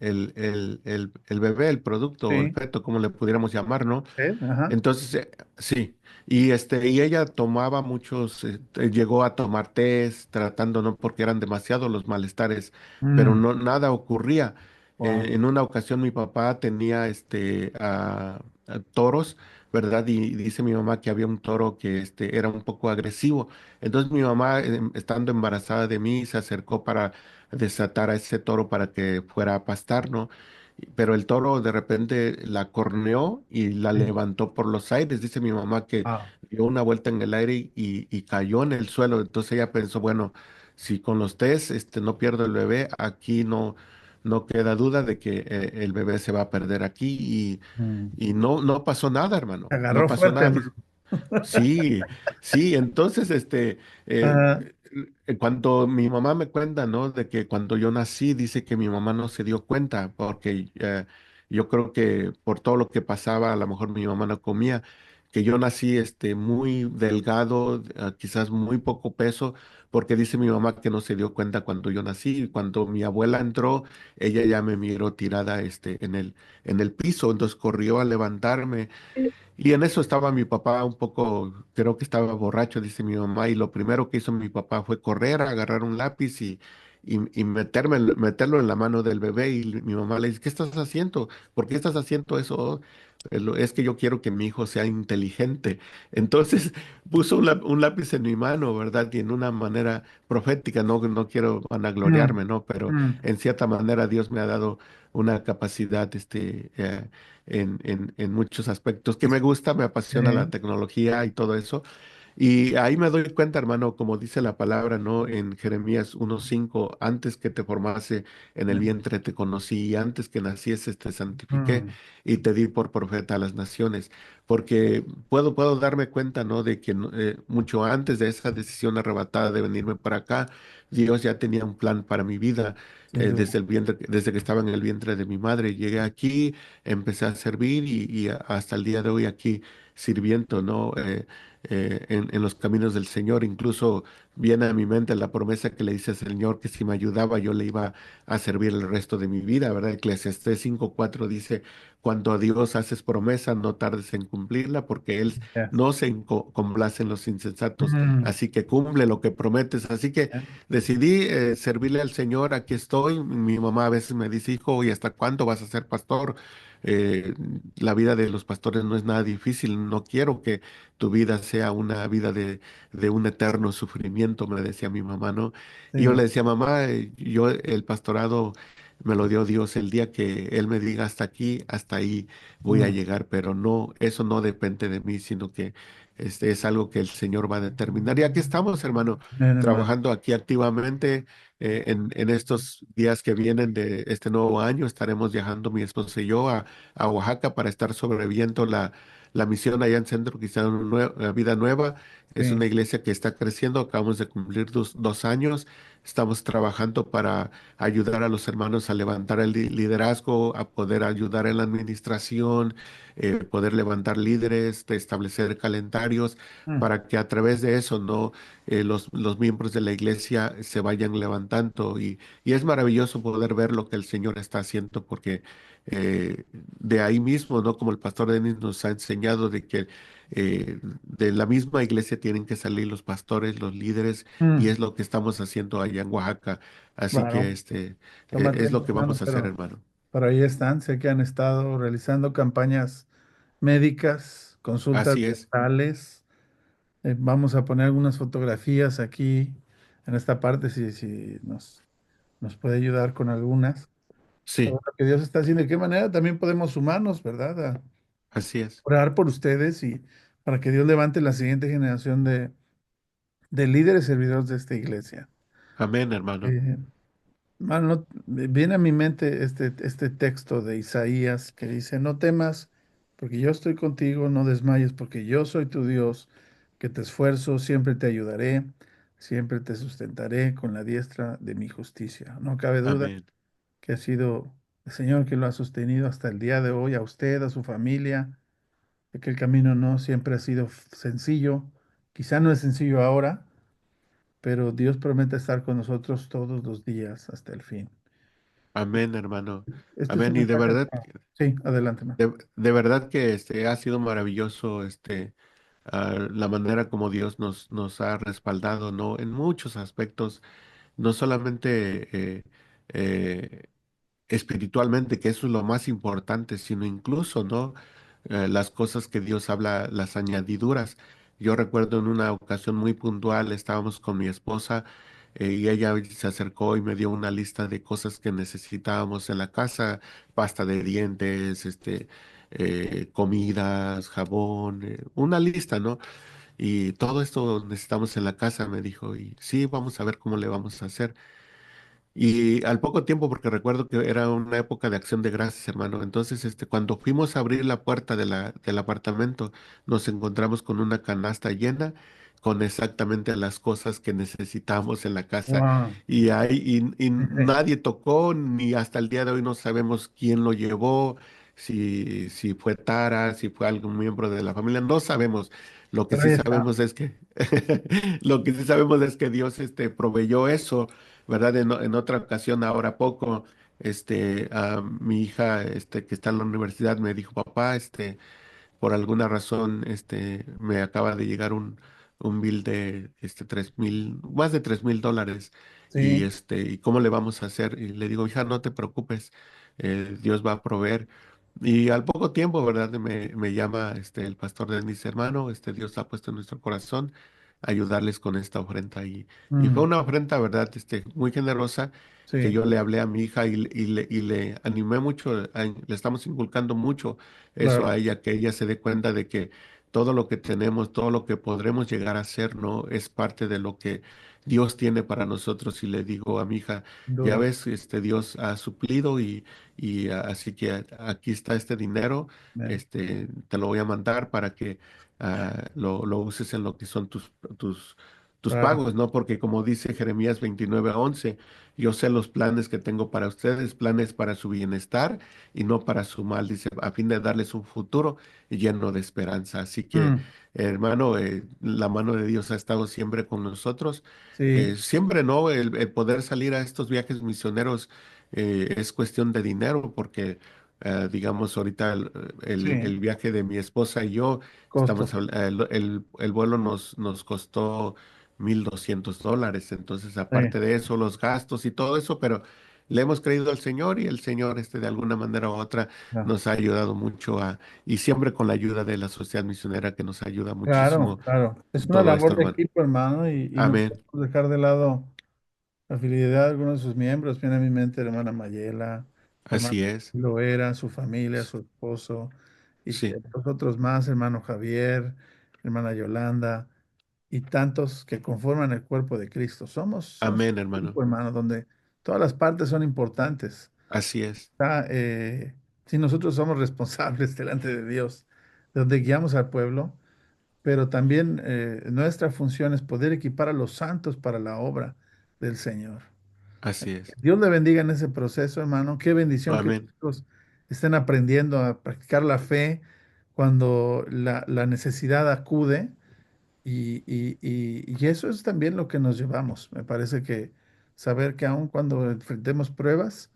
bebé, el producto o el Sí, feto, como le pudiéramos llamar, ¿no? ajá. Entonces, sí, y ella tomaba muchos, llegó a tomar tés, tratando, ¿no? Porque eran demasiados los malestares, pero Mm, no, nada ocurría. wow. En una ocasión mi papá tenía, a toros, ¿verdad? Y dice mi mamá que había un toro que, era un poco agresivo. Entonces mi mamá, estando embarazada de mí, se acercó para desatar a ese toro para que fuera a pastar, ¿no? Pero el toro de repente la corneó y la Sí. levantó por los aires. Dice mi mamá que Wow. dio una vuelta en el aire y cayó en el suelo. Entonces ella pensó, bueno, si con los test no pierdo el bebé, aquí no queda duda de que el bebé se va a perder aquí. Mm. Y no pasó nada, hermano. No Agarró pasó fuerte, nada. hermano. Sí, sí, entonces, eh, Ajá. cuando mi mamá me cuenta, ¿no? De que cuando yo nací, dice que mi mamá no se dio cuenta, porque yo creo que por todo lo que pasaba, a lo mejor mi mamá no comía, que yo nací, muy delgado, quizás muy poco peso, porque dice mi mamá que no se dio cuenta cuando yo nací, cuando mi abuela entró, ella ya me miró tirada, en el piso, entonces corrió a levantarme y en eso estaba mi papá un poco, creo que estaba borracho, dice mi mamá, y lo primero que hizo mi papá fue correr, agarrar un lápiz y meterlo en la mano del bebé. Y mi mamá le dice, ¿qué estás haciendo? ¿Por qué estás haciendo eso? Es que yo quiero que mi hijo sea inteligente. Entonces puso un lápiz en mi mano, ¿verdad? Y en una manera profética, no quiero Mm, vanagloriarme, ¿no? Pero mm. en cierta manera Dios me ha dado una capacidad, en muchos aspectos que me gusta, me apasiona la Sí. tecnología y todo eso. Y ahí me doy cuenta, hermano, como dice la palabra, ¿no? En Jeremías 1:5, antes que te formase en el vientre te conocí, y antes que nacieses te santifiqué Mm, y te di por profeta a las naciones. Porque puedo darme cuenta, ¿no? De que mucho antes de esa decisión arrebatada de venirme para acá, Dios ya tenía un plan para mi vida. sin duda. Desde el vientre, desde que estaba en el vientre de mi madre, llegué aquí, empecé a servir hasta el día de hoy aquí sirviendo, ¿no? En los caminos del Señor. Incluso viene a mi mente la promesa que le dice al Señor que si me ayudaba yo le iba a servir el resto de mi vida, ¿verdad? Eclesiastés 5:4 dice, cuando a Dios haces promesa, no tardes en cumplirla, porque Él Ya. no se complace en los insensatos, Mm, así que cumple lo que prometes. Así que ya. decidí servirle al Señor, aquí estoy. Mi mamá a veces me dice, hijo, ¿y hasta cuándo vas a ser pastor? Eh, la vida de los pastores no es nada difícil, no quiero que tu vida sea una vida de un eterno sufrimiento, me decía mi mamá, ¿no? Y yo Sí. le decía, mamá, yo el pastorado me lo dio Dios el día que Él me diga hasta aquí, hasta ahí voy a Mm, llegar, pero no, eso no depende de mí, sino que es algo que el Señor va a determinar. Y aquí estamos, hermano, bien, hermano. trabajando aquí activamente. En estos días que vienen de este nuevo año estaremos viajando mi esposa y yo a Oaxaca para estar sobreviviendo la misión allá en Centro Cristiano Vida Nueva. Es Sí. una iglesia que está creciendo, acabamos de cumplir 2 años. Estamos trabajando para ayudar a los hermanos a levantar el liderazgo, a poder ayudar en la administración, poder levantar líderes, de establecer calendarios, Mm, para que a través de eso no los miembros de la iglesia se vayan levantando. Y es maravilloso poder ver lo que el Señor está haciendo, porque de ahí mismo, ¿no? Como el pastor Denis nos ha enseñado de que de la misma iglesia tienen que salir los pastores, los líderes, y mm. es lo que estamos haciendo allá en Oaxaca. Así que Bueno, toma es lo tiempo, que hermano, vamos a hacer, hermano. pero ahí están. Sé que han estado realizando campañas médicas, consultas Así es. dentales. Vamos a poner algunas fotografías aquí en esta parte, si nos puede ayudar con algunas. Sobre Sí, lo que Dios está haciendo y de qué manera también podemos sumarnos, ¿verdad? A así es. orar por ustedes y para que Dios levante la siguiente generación de líderes servidores de esta iglesia. Amén, hermano. Eh, Hermano, viene a mi mente este texto de Isaías que dice, no temas, porque yo estoy contigo, no desmayes, porque yo soy tu Dios, que te esfuerzo, siempre te ayudaré, siempre te sustentaré con la diestra de mi justicia. No cabe duda Amén. que ha sido el Señor que lo ha sostenido hasta el día de hoy, a usted, a su familia, de que el camino no siempre ha sido sencillo, quizá no es sencillo ahora, pero Dios promete estar con nosotros todos los días hasta el fin. Amén, hermano. Este es un Amén. Y mensaje para... Sí, adelante, ma. de verdad que ha sido maravilloso la manera como Dios nos ha respaldado, ¿no? En muchos aspectos, no solamente eh, espiritualmente, que eso es lo más importante, sino incluso, ¿no? Las cosas que Dios habla, las añadiduras. Yo recuerdo en una ocasión muy puntual, estábamos con mi esposa y ella se acercó y me dio una lista de cosas que necesitábamos en la casa, pasta de dientes, comidas, jabón, una lista, ¿no? Y todo esto necesitamos en la casa, me dijo, y sí, vamos a ver cómo le vamos a hacer. Y al poco tiempo, porque recuerdo que era una época de acción de gracias, hermano. Entonces, cuando fuimos a abrir la puerta del apartamento, nos encontramos con una canasta llena con exactamente las cosas que necesitábamos en la casa. Wow. Y nadie tocó, ni hasta el día de hoy no sabemos quién lo llevó, si fue Tara, si fue algún miembro de la familia, no sabemos. Lo que Pero sí ahí está. sabemos es que, lo que sí sabemos es que Dios, proveyó eso, ¿verdad? En otra ocasión, ahora poco, mi hija, que está en la universidad, me dijo, papá, por alguna razón, me acaba de llegar un bill de, 3,000, más de $3,000, Sí. y ¿cómo le vamos a hacer? Y le digo, hija, no te preocupes, Dios va a proveer. Y al poco tiempo, ¿verdad? Me llama, el pastor de mis hermanos, Dios ha puesto en nuestro corazón ayudarles con esta ofrenda. Y fue Mm, una ofrenda, ¿verdad? Muy generosa, que sí, yo le hablé a mi hija y le animé mucho, le estamos inculcando mucho eso a claro. ella, que ella se dé cuenta de que todo lo que tenemos, todo lo que podremos llegar a ser, ¿no? Es parte de lo que Dios tiene para nosotros. Y le digo a mi hija, Sin ya duda. ves, Dios ha suplido así que aquí está este dinero, Amén. te lo voy a mandar para que lo uses en lo que son tus Claro. pagos, ¿no? Porque como dice Jeremías 29:11, yo sé los planes que tengo para ustedes, planes para su bienestar y no para su mal, dice, a fin de darles un futuro lleno de esperanza. Así que, Mm, hermano, la mano de Dios ha estado siempre con nosotros. sí, Siempre, ¿no? El poder salir a estos viajes misioneros es cuestión de dinero, porque, digamos, ahorita el sí. viaje de mi esposa y yo, Costos. el vuelo nos costó $1,200. Entonces, Sí, aparte de eso, los gastos y todo eso, pero le hemos creído al Señor y el Señor, de alguna manera u otra, ya. nos ha ayudado mucho y siempre con la ayuda de la sociedad misionera que nos ayuda Claro, muchísimo claro. Es en una todo esto, labor de hermano. equipo, hermano, y no Amén. podemos dejar de lado la fidelidad de algunos de sus miembros. Viene a mi mente la hermana Mayela, hermano Así es. Loera, su familia, su esposo, y Sí. los otros más, hermano Javier, hermana Yolanda, y tantos que conforman el cuerpo de Cristo. Somos Amén, un hermano. grupo, hermano, donde todas las partes son importantes. Así es. Está, si nosotros somos responsables delante de Dios, donde guiamos al pueblo, pero también nuestra función es poder equipar a los santos para la obra del Señor. Así es. Dios le bendiga en ese proceso, hermano. Qué bendición que Amén. nosotros estén aprendiendo a practicar la fe cuando la necesidad acude. Y eso es también lo que nos llevamos. Me parece que saber que aun cuando enfrentemos pruebas,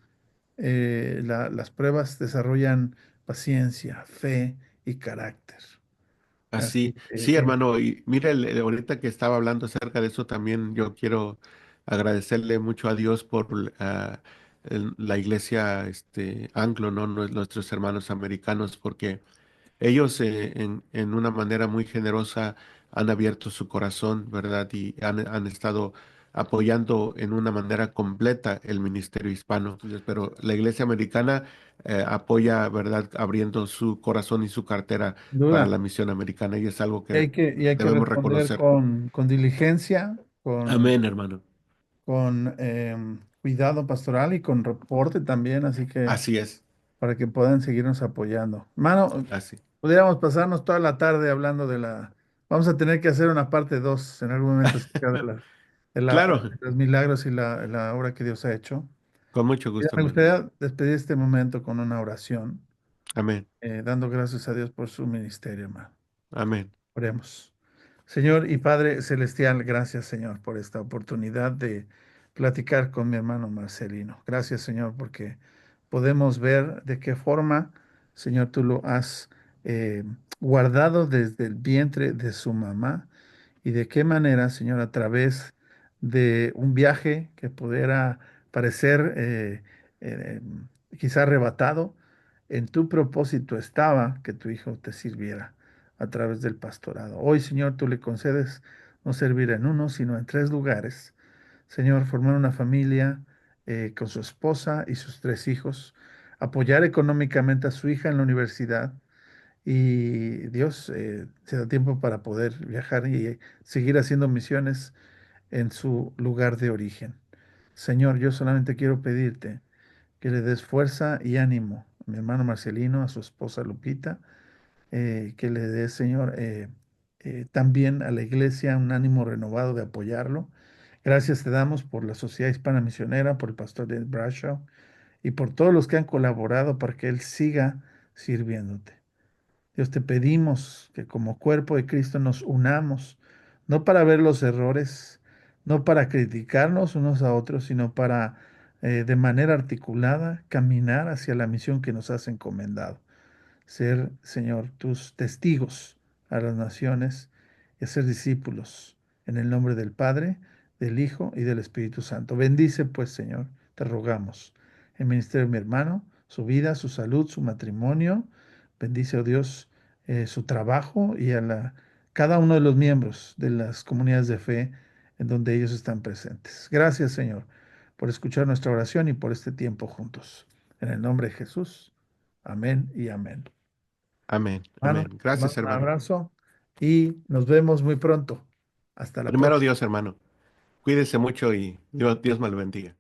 las pruebas desarrollan paciencia, fe y carácter. Así Así, que, sí, hermano, y mira, ahorita que estaba hablando acerca de eso también, yo quiero agradecerle mucho a Dios por la iglesia anglo, ¿no? Nuestros hermanos americanos, porque ellos en una manera muy generosa han abierto su corazón, ¿verdad? Y han estado apoyando en una manera completa el ministerio hispano. Entonces, pero la iglesia americana apoya, ¿verdad? Abriendo su corazón y su cartera sin para duda, la misión americana y es algo y que hay que debemos responder reconocer. con diligencia, Amén, hermano. con cuidado pastoral y con reporte también, así que Así es, para que puedan seguirnos apoyando. Hermano, así. pudiéramos pasarnos toda la tarde hablando de la... Vamos a tener que hacer una parte 2 en algún momento acerca de Claro, los milagros y la obra que Dios ha hecho. con mucho Ya gusto, me hermano. gustaría despedir este momento con una oración, Amén, dando gracias a Dios por su ministerio, hermano. amén, Oremos. Señor y Padre Celestial, gracias, Señor, por esta oportunidad de platicar con mi hermano Marcelino. Gracias, Señor, porque podemos ver de qué forma, Señor, tú lo has eh, guardado desde el vientre de su mamá y de qué manera, Señor, a través de un viaje que pudiera parecer eh, quizá arrebatado, en tu propósito estaba que tu hijo te sirviera a través del pastorado. Hoy, Señor, tú le concedes no servir en uno, sino en tres lugares. Señor, formar una familia con su esposa y sus tres hijos, apoyar económicamente a su hija en la universidad y Dios se da tiempo para poder viajar y seguir haciendo misiones en su lugar de origen. Señor, yo solamente quiero pedirte que le des fuerza y ánimo a mi hermano Marcelino, a su esposa Lupita, que le dé, Señor, también a la iglesia un ánimo renovado de apoyarlo. Gracias te damos por la Sociedad Hispana Misionera, por el pastor Ed Brashaw y por todos los que han colaborado para que él siga sirviéndote. Dios, te pedimos que como cuerpo de Cristo nos unamos, no para ver los errores, no para criticarnos unos a otros, sino para, de manera articulada, caminar hacia la misión que nos has encomendado ser, Señor, tus testigos a las naciones y ser discípulos en el nombre del Padre, del Hijo y del Espíritu Santo. Bendice, pues, Señor, te rogamos, el ministerio de mi hermano, su vida, su salud, su matrimonio. Bendice, oh Dios, su trabajo y cada uno de los miembros de las comunidades de fe en donde ellos están presentes. Gracias, Señor, por escuchar nuestra oración y por este tiempo juntos. En el nombre de Jesús. Amén y amén. amén, Hermano, amén. te mando Gracias, un hermano. abrazo y nos vemos muy pronto. Hasta la Primero próxima. Dios, hermano. Cuídese mucho y Dios me lo bendiga.